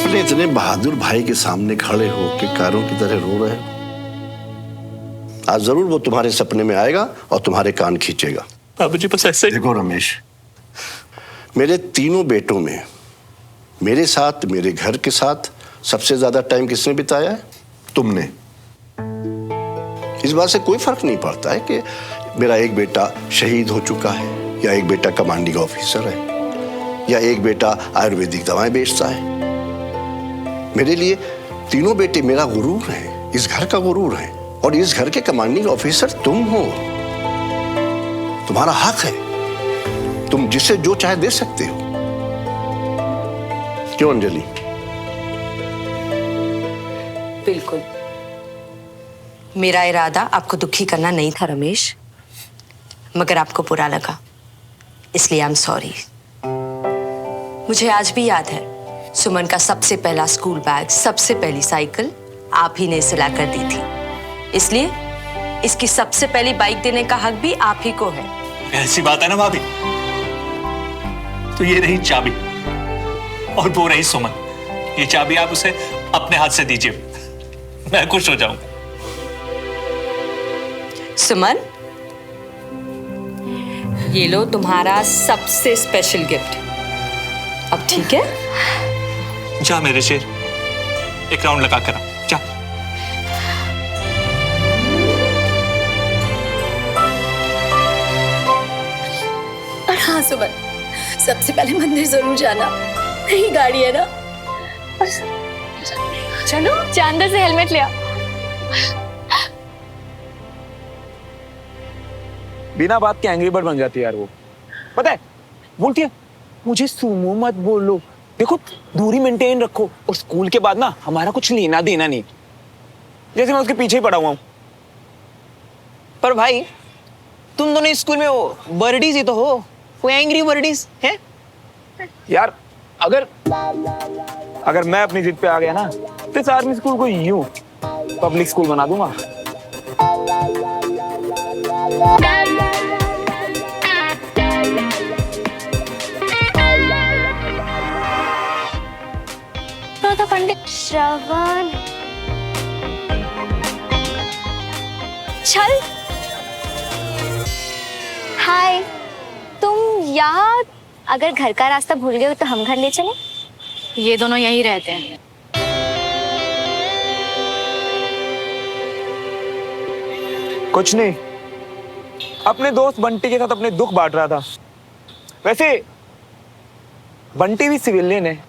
अपने इतने बहादुर भाई के सामने खड़े हो के कारों की तरह रो रहे हो? आज जरूर वो तुम्हारे सपने में आएगा और तुम्हारे कान खींचेगा। बाबूजी बस ऐसे। देखो रमेश, मेरे तीनों बेटों में मेरे साथ, मेरे घर के साथ सबसे ज्यादा टाइम किसने बिताया है? तुमने। इस बात से कोई फर्क नहीं पड़ता है कि मेरा एक बेटा शहीद हो चुका है, या एक बेटा कमांडिंग ऑफिसर है, या एक बेटा आयुर्वेदिक दवाएं बेचता है। मेरे लिए तीनों बेटे मेरा गुरूर है, इस घर का गुरूर है, और इस घर के कमांडिंग ऑफिसर तुम हो। तुम्हारा हक है, तुम जिसे जो चाहे दे सकते हो। क्यों अंजलि? बिल्कुल, मेरा इरादा आपको दुखी करना नहीं था रमेश, मगर आपको बुरा लगा, इसलिए आई एम सॉरी। मुझे आज भी याद है, सुमन का सबसे पहला स्कूल बैग, सबसे पहली साइकिल आप ही ने सिला कर दी थी, इसलिए इसकी सबसे पहली बाइक देने का हक भी आप ही को है। ऐसी बात है ना भाभी, तो ये रही चाबी और वो रही सुमन। ये चाबी आप उसे अपने हाथ से दीजिए, मैं खुश हो जाऊंगा। सुमन, ये लो तुम्हारा सबसे स्पेशल गिफ्ट। अब ठीक है? जा मेरे शेर, एक राउंड लगा कर आ, जा। और हाँ सुमन, सबसे पहले मंदिर जरूर जाना, यही गाड़ी है ना। चलो चांदा से हेलमेट ले आ। बिना बात के एंग्री बर्ड बन जाती है यार वो। पता है, बोलती है मुझे सुमो मत बोलो, देखो दूरी मेंटेन रखो, और स्कूल के बाद ना हमारा कुछ लेना देना नहीं। जैसे मैं उसके पीछे ही पड़ा हुआ हूँ। पर भाई तुम दोनों स्कूल में वो बर्डीज ही तो हो, वो एंग्री बर्डीज है यार। अगर मैं अपनी जिद पे आ गया ना, तो इस आर्मी स्कूल को यूं पब्लिक स्कूल बना दूंगा। पंडित श्रवण, चल। हाय, तुम यहाँ? अगर घर का रास्ता भूल गए हो तो हम घर ले चले। ये दोनों यहीं रहते हैं। कुछ नहीं, अपने दोस्त बंटी के साथ अपने दुख बांट रहा था। वैसे बंटी भी सिविलियन है,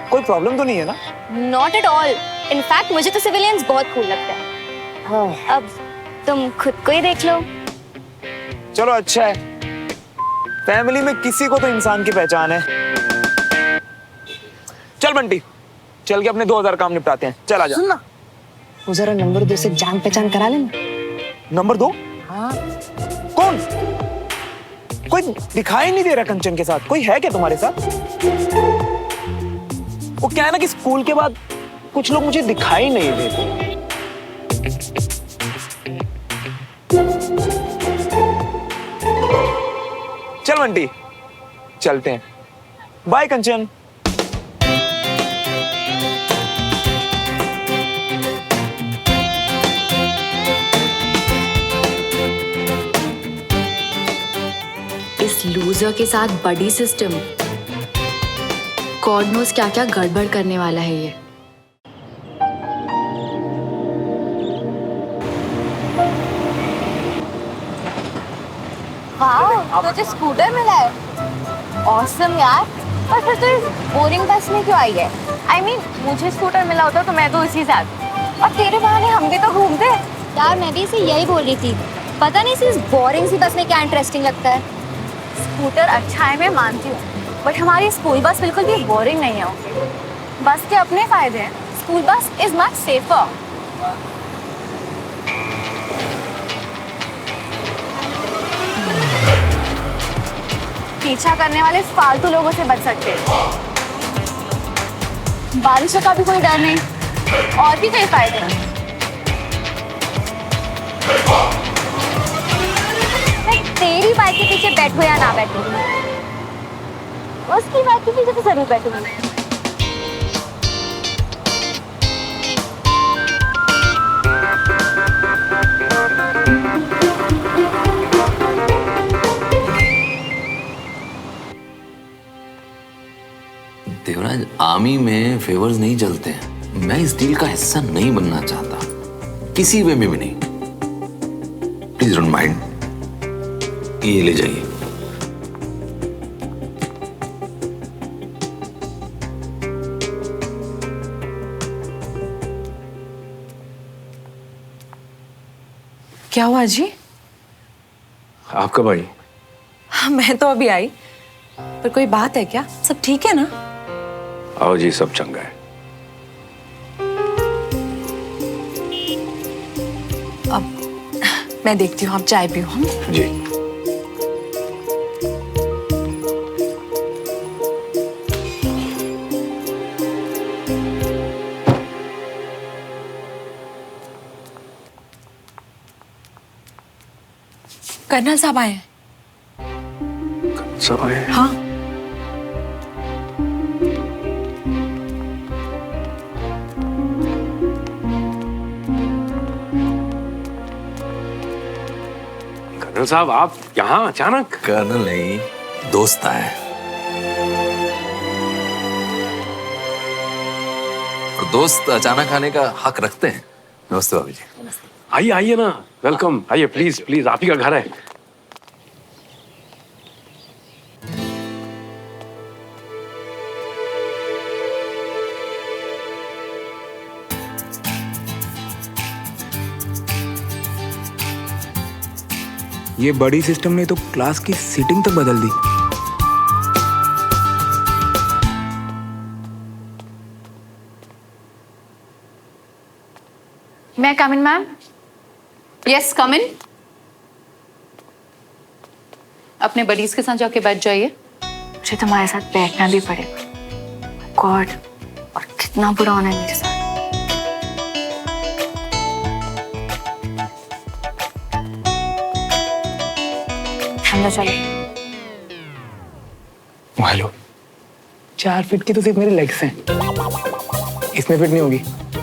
कोई प्रॉब्लम तो नहीं है ना? नॉट एट ऑल, इनफैक्ट मुझे तो सिविलियंस बहुत कूल लगता है। हाँ। अब तुम खुद को ही देख लो। चलो अच्छा है, फैमिली में किसी को तो इंसान की पहचान है। चल बंटी, चल के अपने 2000 काम निपटाते हैं। चल आजा। सुन ना, वो जरा नंबर 2 से जान पहचान करा लेना। नंबर 2? हाँ। कौन? कोई दिखाई नहीं दे रहा कंचन के साथ। कोई है क्या तुम्हारे साथ? वो क्या है ना कि स्कूल के बाद कुछ लोग मुझे दिखाई नहीं देते। चल बंटी, चलते हैं। बाय कंचन। इस लूजर के साथ बडी सिस्टम, गॉड नोस क्या क्या गड़बड़ करने वाला है ये। वाह, तुझे स्कूटर मिला है? ऑसम यार। पर फिर तो इस बोरिंग बस में क्यों आई है? I mean, मुझे स्कूटर मिला होता तो मैं तो उसी साथ। और तेरे बहाने हम भी तो घूमते। यार मैं भी इसे यही बोल रही थी, पता नहीं इस बोरिंग सी बस में क्या इंटरेस्टिंग लगता है। स्कूटर अच्छा है, मैं मानती हूँ, बट हमारी स्कूल बस बिल्कुल भी बोरिंग नहीं है। बस के अपने फायदे हैं। School bus is much safer. पीछा करने वाले फालतू लोगों से बच सकते हैं। बारिशों का भी कोई डर नहीं, और भी कई फायदे हैं। मैं तेरी बाइक के पीछे बैठूं या ना बैठूं, उसकी बाइक के पीछे तो जरूर बैठूंगी। देवराज, आर्मी में फेवर्स नहीं चलते हैं। मैं इस डील का हिस्सा नहीं बनना चाहता, किसी वे में भी नहीं। प्लीज डोंट माइंड, ये ले जाइए। क्या हुआ जी? आप कब आई? मैं तो अभी आई, पर कोई बात है क्या? सब ठीक है ना? आओ जी, सब चंगा है। अब मैं देखती हूँ, आप चाय पियो। हम जी। कर्नल साहब आए हैं। सब आए? हाँ। कर्नल साहब, आप यहाँ अचानक? कर्नल नहीं, दोस्त आया है। और दोस्त अचानक आने का हक रखते हैं। नमस्ते भाभी जी। आइए आइए ना, वेलकम। आइए प्लीज प्लीज, आप ही का घर है। ये बड़ी सिस्टम ने तो क्लास की सीटिंग तक बदल दी। मैं कम इन मैम? यस कम इन। अपने बडीज के साथ जाके बैठ जाइए। मुझे तुम्हारे साथ बैठना भी पड़ेगा। गॉड, और कितना बुरा होना है मेरे साथ। अंदर चलो। हेलो, 4 फीट की तो सिर्फ मेरे लेग्स हैं, इसमें फिट नहीं होगी।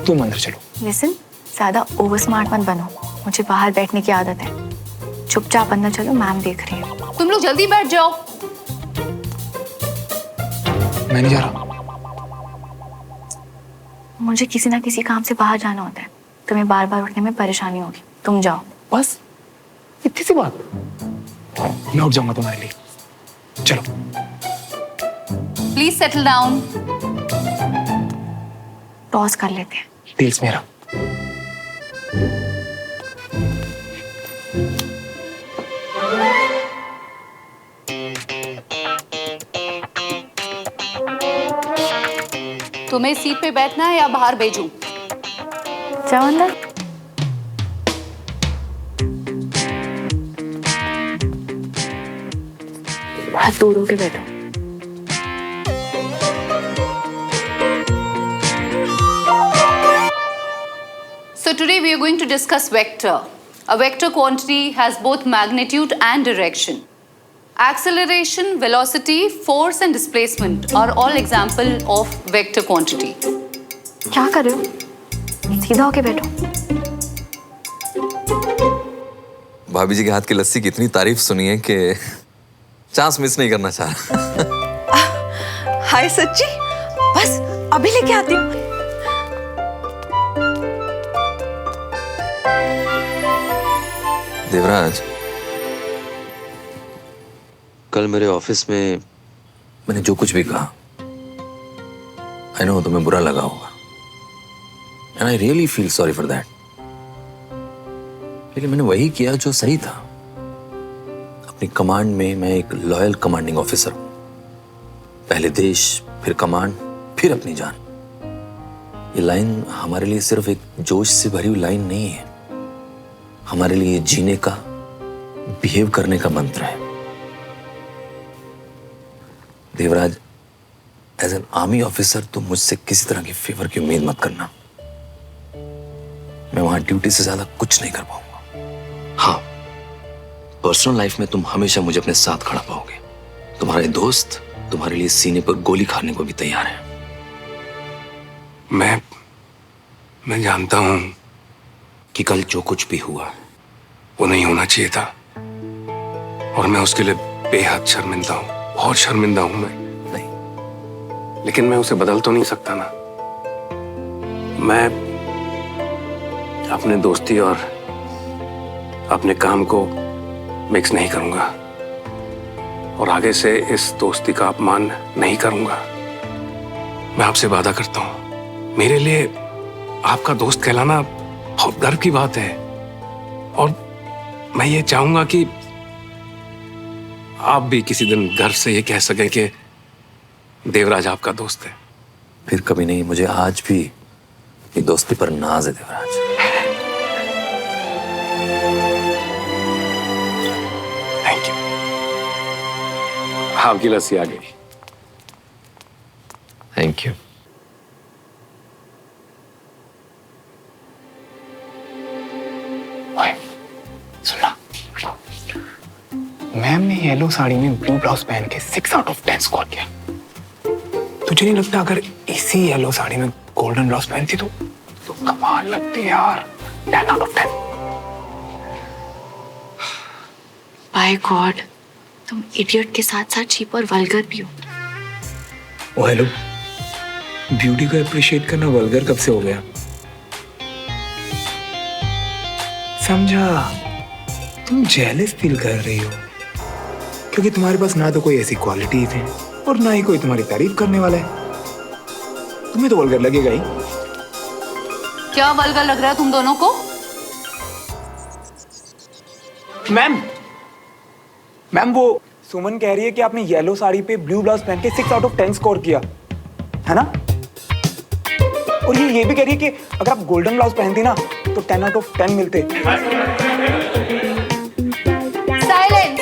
तुम अंदर चलो। लिसन, ज्यादा ओवर स्मार्ट मत बनो। मुझे बाहर बैठने की आदत है। चुपचाप अंदर चलो, मैम देख रही है। तुम लोग जल्दी बैठ जाओ। मैं नहीं जा रहा। मुझे किसी ना किसी काम से बाहर जाना होता है। तुम्हें बार बार उठने में परेशानी होगी। तुम जाओ। बस इतनी सी बात? मैं उठ जाऊंगा तुम्हारे लिए। चलो। Please settle down. टॉस कर लेते हैं। टेल्स मेरा। तुम्हें सीट पे बैठना है या बाहर भेजूं? जाओ अंदर। हाथ दूर होके बैठो। So today we are going to discuss vector. A vector quantity has both magnitude and direction. Acceleration, velocity, force and displacement are all example of vector quantity. क्या कर रहे हो? सीधा होके बैठो। भाभी जी के हाथ की लस्सी की इतनी तारीफ सुनी है कि चांस मिस नहीं करना चाह रहा। हाय सच्ची, बस अभी लेके आती हूँ। देवराज, कल मेरे ऑफिस में मैंने जो कुछ भी कहा, आई नो तुम्हें बुरा लगा होगा, and I really feel sorry for that. लेकिन मैंने वही किया जो सही था। अपनी कमांड में मैं एक लॉयल कमांडिंग ऑफिसर हूं। पहले देश, फिर कमांड, फिर अपनी जान। ये लाइन हमारे लिए सिर्फ एक जोश से भरी हुई लाइन नहीं है, हमारे लिए जीने का, बिहेव करने का मंत्र है। Devraj, as an army officer तुम मुझसे किसी तरह की फेवर की उम्मीद मत करना। मैं वहां ड्यूटी से ज्यादा कुछ नहीं कर पाऊंगा। हाँ, पर्सनल लाइफ में तुम हमेशा मुझे अपने साथ खड़ा पाओगे। तुम्हारे दोस्त तुम्हारे लिए सीने पर गोली खाने को भी तैयार है। मैं जानता हूं कि कल जो कुछ भी हुआ वो नहीं होना चाहिए था, और मैं उसके लिए बेहद शर्मिंदा हूं। बहुत शर्मिंदा हूं मैं। लेकिन मैं उसे बदल तो नहीं सकता ना। मैं अपने दोस्ती और अपने काम को मिक्स नहीं करूंगा और आगे से इस दोस्ती का अपमान नहीं करूंगा। मैं आपसे वादा करता हूं, मेरे लिए आपका दोस्त कहलाना बहुत गर्व की बात है और मैं ये चाहूंगा कि आप भी किसी दिन गर्व से ये कह सकें कि देवराज आपका दोस्त है। फिर कभी नहीं, मुझे आज भी ये दोस्ती पर नाज है देवराज। Thank you. आपकी लस्सी आ गई। Thank you. सुनना, मैम ने येलो साड़ी में ब्लू ब्लाउज पहन के 6 आउट ऑफ 10 स्कोर किया। तुझे नहीं लगता अगर इसी येलो साड़ी में गोल्डन ब्लाउज पहनती तो कमाल लगती यार। 10 आउट ऑफ 10। बाय गॉड, तुम इडियट के साथ साथ चीप और वल्गर भी हो। ओ हेलो, ब्यूटी को अप्रिशिएट करना वल्गर कब से हो गया? समझा, तुम जेलस फील कर रही हो क्योंकि तुम्हारे पास ना तो कोई ऐसी क्वालिटीज है और ना ही कोई तुम्हारी तारीफ करने वाला है। तुम्हें तो वल्गर लगेगा ही। क्या वल्गर लग रहा है तुम दोनों को? मैम वो सुमन कह रही है कि आपने येलो साड़ी पे ब्लू ब्लाउज पहन के 6 आउट ऑफ 10 स्कोर किया है ना, और ये भी कह रही है कि अगर आप गोल्डन ब्लाउज पहनती ना तो 10 आउट ऑफ 10 मिलते। साइलेंस।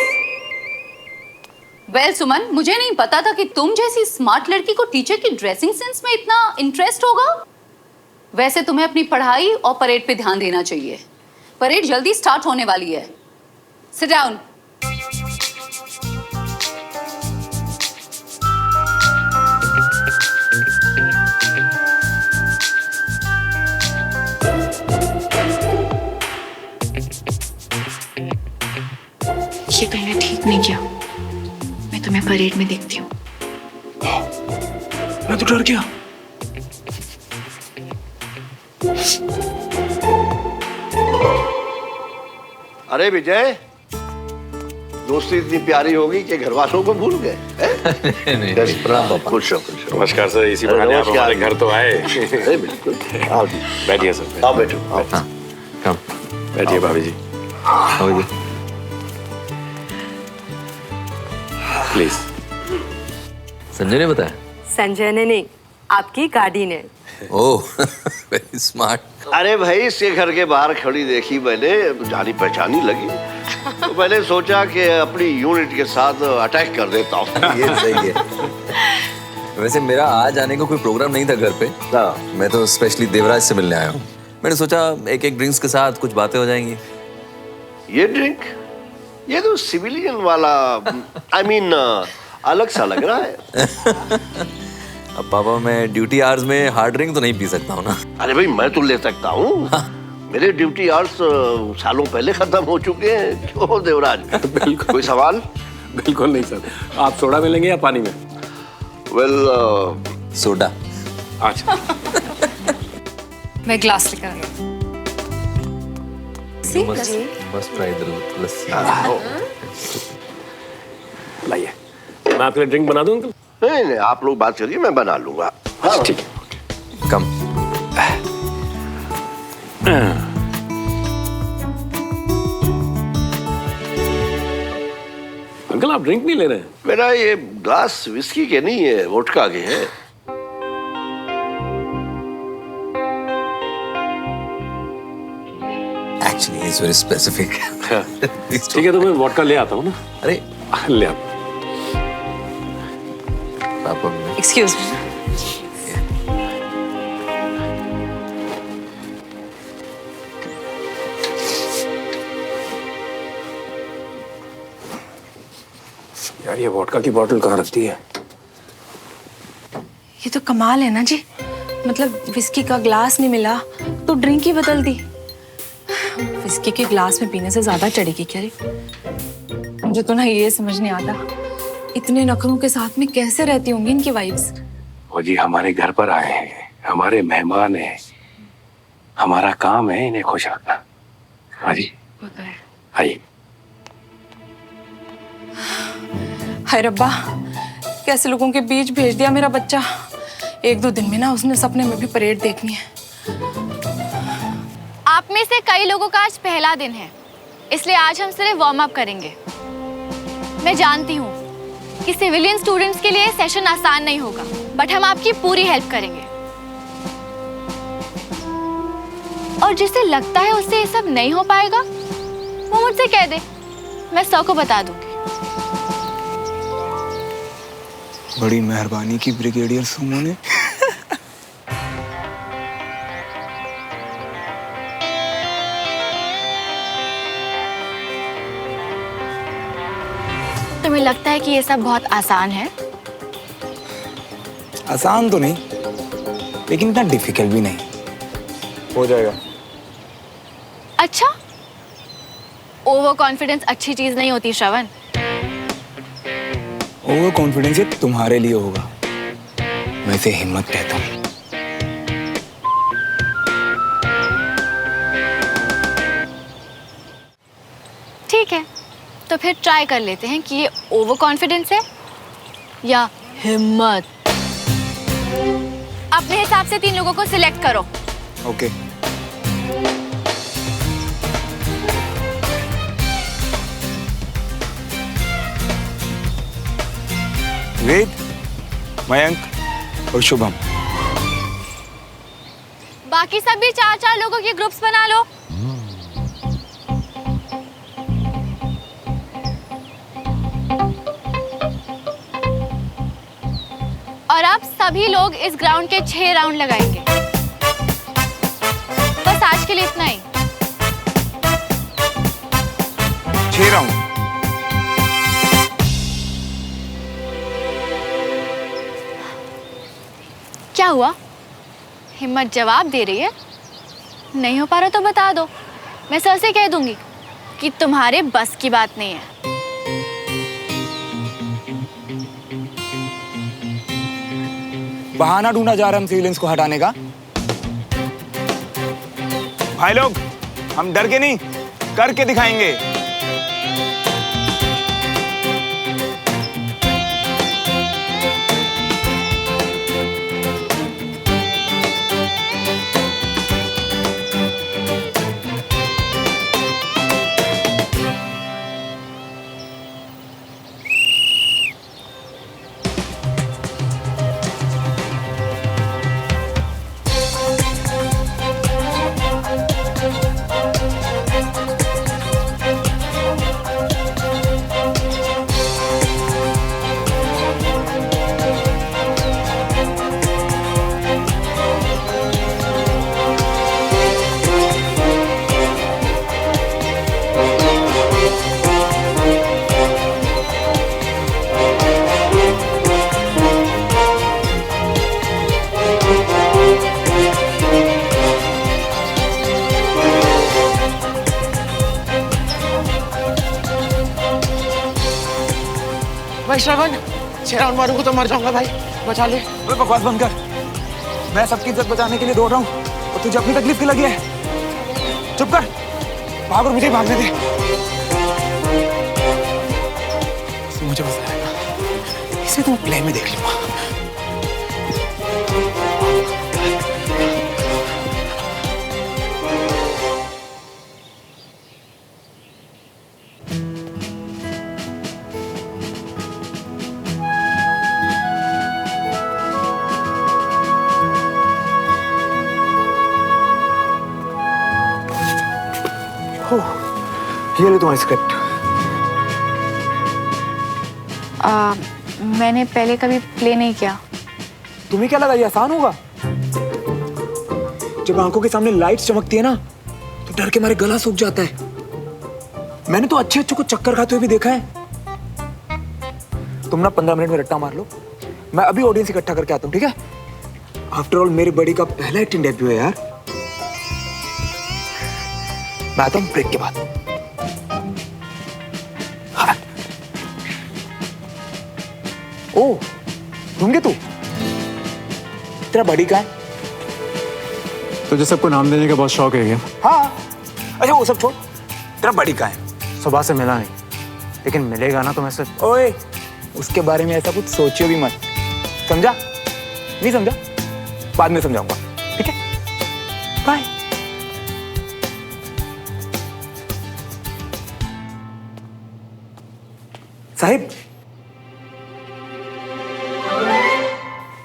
वेल सुमन, मुझे नहीं पता था कि तुम जैसी स्मार्ट लड़की को टीचर की ड्रेसिंग सेंस में इतना इंटरेस्ट होगा। वैसे तुम्हें अपनी पढ़ाई और परेड पे ध्यान देना चाहिए। परेड जल्दी स्टार्ट होने वाली है। Sit down. ये तुमने ठीक नहीं किया। मैं तुम्हें परेड में देखती हूँ। मैं तो डर गया। अरे विजय, दोस्ती इतनी प्यारी होगी कि घर वालों को भूल गए। खुश हो। नमस्कार सर, इसी बहाने आप हमारे घर तो आए। अरे बिल्कुल, आओ जी। बैठिए सर। आओ बैठो। आओ। कम बैठिए भाभी जी। प्लीज। संजय ने बताया? संजय ने नहीं, आपकी गाड़ी ने। ओह, वेरी स्मार्ट। अरे भाई, इसके घर के बाहर खड़ी देखी मैंने, जानी पहचानी लगी तो मैंने सोचा कि अपनी यूनिट के साथ अटैक कर देता हूँ। ये सही है। वैसे मेरा आज आने का कोई प्रोग्राम नहीं था घर पे। मैं तो स्पेशली देवराज से मिलने आया हूँ। मैंने सोचा एक एक ड्रिंक्स के साथ कुछ बातें हो जाएंगी। ये ड्रिंक, ये तो सिविलियन वाला, I mean, अलग सा लग रहा है। अब पापा, मैं ड्यूटी आवर्स में हार्ड ड्रिंक तो नहीं पी सकता हूँ ना। अरे भाई, मैं तो ले सकता हूँ। मेरे ड्यूटी आवर्स सालों पहले खत्म हो चुके हैं। क्यों देवराज? बिल्कुल। कोई सवाल? बिल्कुल नहीं सर। आप सोडा में लेंगे या पानी में? Well, soda. अच्छा। मैं ग्लास लेकर आई हूँ। मस्ट ट्राई द लस्सी। लाइए, मैं आपके लिए ड्रिंक बना दूं अंकल? नहीं नहीं, आप लोग बात करिए, मैं बना लूंगा। हाँ, ठीक है। कम। अंकल, आप ड्रिंक नहीं ले रहे हैं? मेरा ये ग्लास विस्की के नहीं है, वोडका के है। Actually, it's very specific. ठीक है, तो मैं वोडका ले आता हूँ ना। अरे ले आता। पापा, एक्सक्यूज मी। यार, ये वोडका की बोतल कहाँ रखती है? ये तो कमाल है ना जी। मतलब विस्की का ग्लास नहीं मिला तो ड्रिंक ही बदल दी। विस्की के ग्लास में पीने से ज्यादा चढ़ेगी क्या रे? मुझे तो ना ये समझ नहीं आता, इतने नखरों के साथ में कैसे रहती होंगी इनकी वाइफ्स। वो जी हमारे घर पर आए हैं, हमारे मेहमान हैं, हमारा काम है इन्हें खुश रखना। हाँ जी आइए। हाय रब्बा, कैसे लोगों के बीच भेज दिया मेरा बच्चा। 1-2 दिन में ना उसने सपने में भी परेड देखनी है। आप में से कई लोगों का आज पहला दिन है, इसलिए आज हम सिर्फ वार्म अप करेंगे। मैं जानती हूँ कि सिविलियन स्टूडेंट्स के लिए सेशन आसान नहीं होगा, बट हम आपकी पूरी हेल्प करेंगे। और जिसे लगता है उससे ये सब नहीं हो पाएगा, वो मुझसे कह दे, मैं 100 को बता दूंगी। बड़ी मेहरबानी की ब्रिगेडियर सुमो ने। तुम्हें लगता है कि ये सब बहुत आसान है? आसान तो नहीं, लेकिन इतना डिफिकल्ट भी नहीं। हो जाएगा। अच्छा, ओवर कॉन्फिडेंस अच्छी चीज नहीं होती श्रवण। ओवर कॉन्फिडेंस ये तुम्हारे लिए होगा, वैसे हिम्मत कहता हूँ। ठीक है, तो फिर ट्राई कर लेते हैं कि ये ओवर कॉन्फिडेंस है या हिम्मत। अपने हिसाब से 3 लोगों को सिलेक्ट करो। ओके। वेद, मयंक और शुभम। बाकी सब भी 4-4 लोगों के ग्रुप्स बना लो। और अब सभी लोग इस ग्राउंड के 6 राउंड लगाएंगे। बस आज के लिए इतना ही। 6 राउंड। क्या हुआ? हिम्मत जवाब दे रही है? नहीं हो पा रहा तो बता दो, मैं सर से कह दूंगी कि तुम्हारे बस की बात नहीं है। बहाना ढूंढा जा रहा है हम सिविलियंस को हटाने का। भाई लोग, हम डर के नहीं, करके दिखाएंगे। भाई श्रवण, 6 राउंड मारूंगा तो मर जाऊंगा भाई, बचा ले। ओए बकवास बंद कर। मैं सबकी इज्जत बचाने के लिए दौड़ रहा हूँ और तुझे अपनी तकलीफ की लगी है। चुप कर, भाग और मुझे ही भागने दे। मुझे बस आएगा, इसे तो प्ले में देख लूंगा। ये लो तुम्हारी स्क्रिप्ट। मैंने पहले कभी प्ले नहीं किया। तुम्हें क्या लगा ये आसान होगा? जब आंखों के सामने लाइट्स चमकती है ना, तो डर के मारे गला सूख जाता है। मैंने तो अच्छे अच्छे को चक्कर खाते हुए भी देखा है। तुम ना 15 मिनट में रट्टा मार लो, मैं अभी ऑडियंस इकट्ठा करके आता हूँ, ठीक है? आफ्टर ऑल मेरे बड़ी का पहला एक्टिंग डेब्यू है यार। मैं आता हूँ ब्रेक के बाद। हाँ। ओ, घूम गए तू? तेरा बड़ी कहाँ है? तुझे सबको नाम देने का बहुत शौक है क्या? हाँ। अच्छा वो सब छोड़, तेरा बड़ी कहाँ है? सुबह से मिला नहीं, लेकिन मिलेगा ना तो मैं सिर्फ। ओए, उसके बारे में ऐसा कुछ सोचियो भी मत, समझा? नहीं समझा? बाद में समझाऊंगा, ठीक है? बाय। साहिब,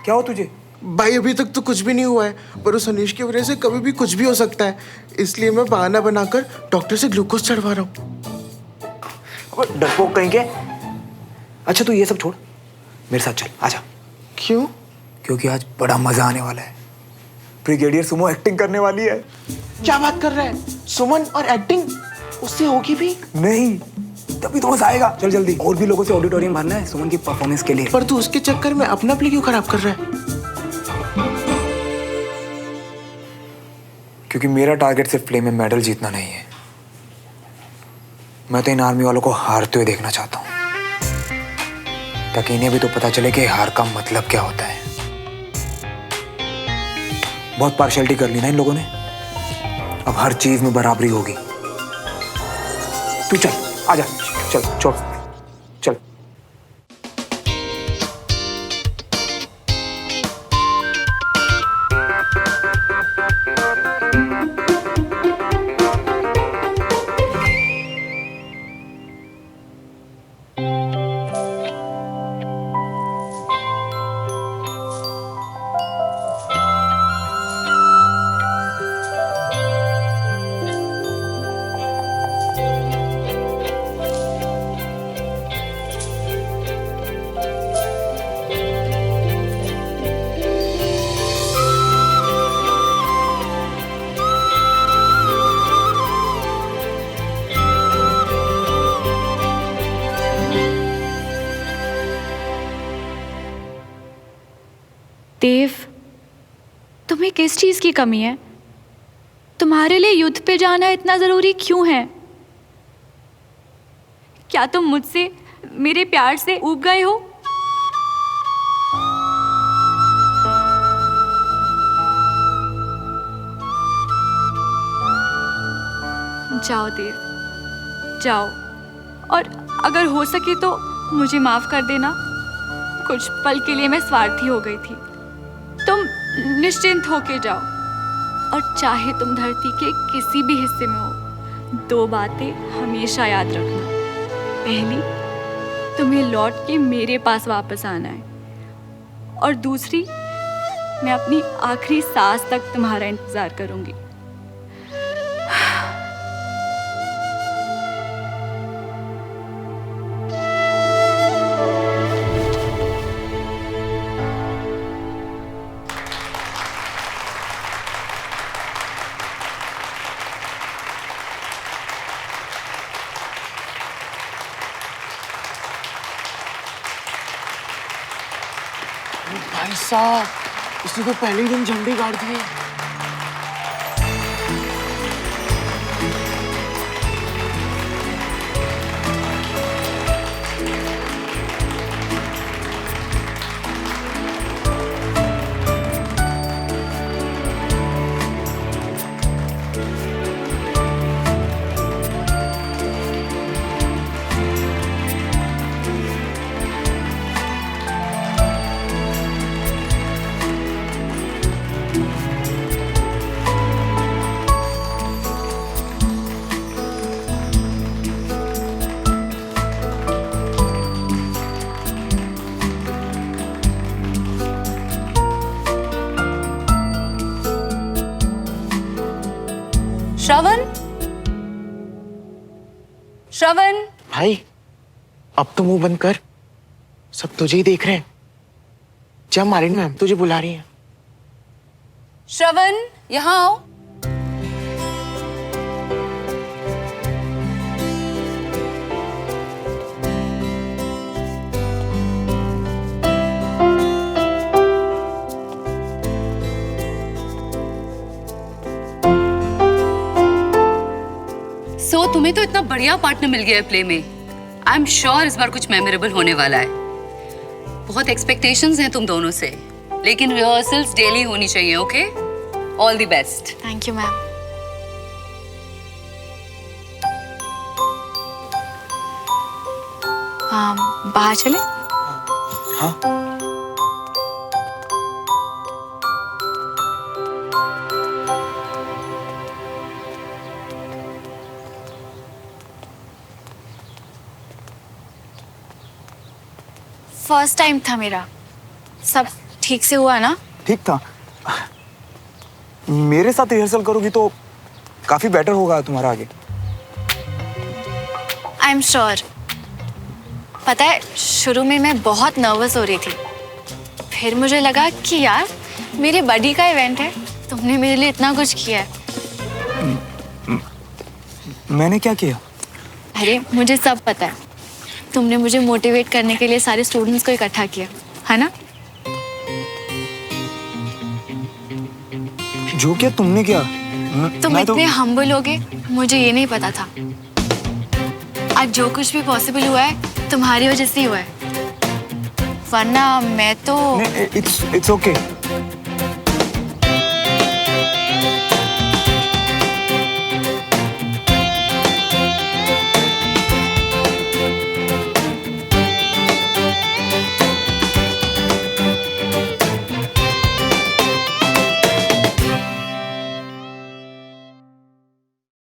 क्या हो तुझे? भाई अभी तक तो कुछ भी नहीं हुआ है, पर उस अनीश की वजह से कभी भी कुछ भी हो सकता है, इसलिए मैं बहाना बनाकर डॉक्टर से ग्लूकोज चढ़वा रहा हूँ। डरपोक कहीं के। अच्छा तू ये सब छोड़, मेरे साथ चल, आजा। क्यों? क्योंकि आज बड़ा मजा आने वाला है। ब्रिगेडियर सुमो एक्टिंग करने वाली है। क्या बात कर रहा है? सुमन और एक्टिंग उससे होगी भी? नहीं, तभी तो मजा आएगा। चल जल्दी, और भी लोगों से ऑडिटोरियम भरना है सुमन की परफॉर्मेंस के लिए। पर तू उसके चक्कर में अपना प्ले क्यों खराब कर रहा है? क्योंकि मेरा टारगेट सिर्फ प्ले में मेडल जीतना नहीं है, मैं तो इन आर्मी वालों को हारते हुए देखना चाहता हूँ, ताकि इन्हें भी तो पता चले कि हार का मतलब क्या होता है। बहुत पार्शियलिटी कर ली ना इन लोगों ने, अब हर चीज में बराबरी होगी। तू चल, आजा, चल छोड़, चल। देव, तुम्हें किस चीज की कमी है? तुम्हारे लिए युद्ध पे जाना इतना जरूरी क्यों है? क्या तुम मुझसे, मेरे प्यार से ऊब गए हो? जाओ देव, जाओ, और अगर हो सके तो मुझे माफ कर देना। कुछ पल के लिए मैं स्वार्थी हो गई थी। तुम निश्चिंत होके जाओ, और चाहे तुम धरती के किसी भी हिस्से में हो, 2 बातें हमेशा याद रखना। पहली, तुम्हें लौट के मेरे पास वापस आना है, और दूसरी, मैं अपनी आखिरी सांस तक तुम्हारा इंतजार करूंगी। भाई साहब, इसने तो पहले ही दिन झंडे गाड़ दिए। श्रवण, श्रवण। भाई अब तो मुंह बंद कर, सब तुझे ही देख रहे हैं। जा मारिन मैम तुझे बुला रही हैं। श्रवण, यहाँ आओ। तुम्हें तो इतना बढ़िया पार्टनर मिल गया है प्ले में। आई एम श्योर इस बार कुछ मेमोरेबल होने वाला है। बहुत एक्सपेक्टेशंस हैं तुम दोनों से, लेकिन रिहर्सल्स डेली होनी चाहिए, okay? All the best. Thank you ma'am. बाहर चले? हाँ। फर्स्ट टाइम था मेरा, सब ठीक से हुआ ना? ठीक था। मेरे साथ रिहर्सल करोगी तो काफी बेटर होगा तुम्हारा आगे। I am sure. पता है, शुरू में मैं बहुत नर्वस हो रही थी, फिर मुझे लगा कि यार मेरे बडी का इवेंट है, तुमने मेरे लिए इतना कुछ किया है। मैंने क्या किया? अरे मुझे सब पता है, तुमने मुझे मोटिवेट करने के लिए सारे स्टूडेंट्स को इकट्ठा किया, है ना? जो क्या तुमने किया? तुम इतने हम्बल होगे मुझे ये नहीं पता था। आज जो कुछ भी पॉसिबल हुआ है तुम्हारी वजह से ही हुआ है, वरना मैं तो इट्स ओके।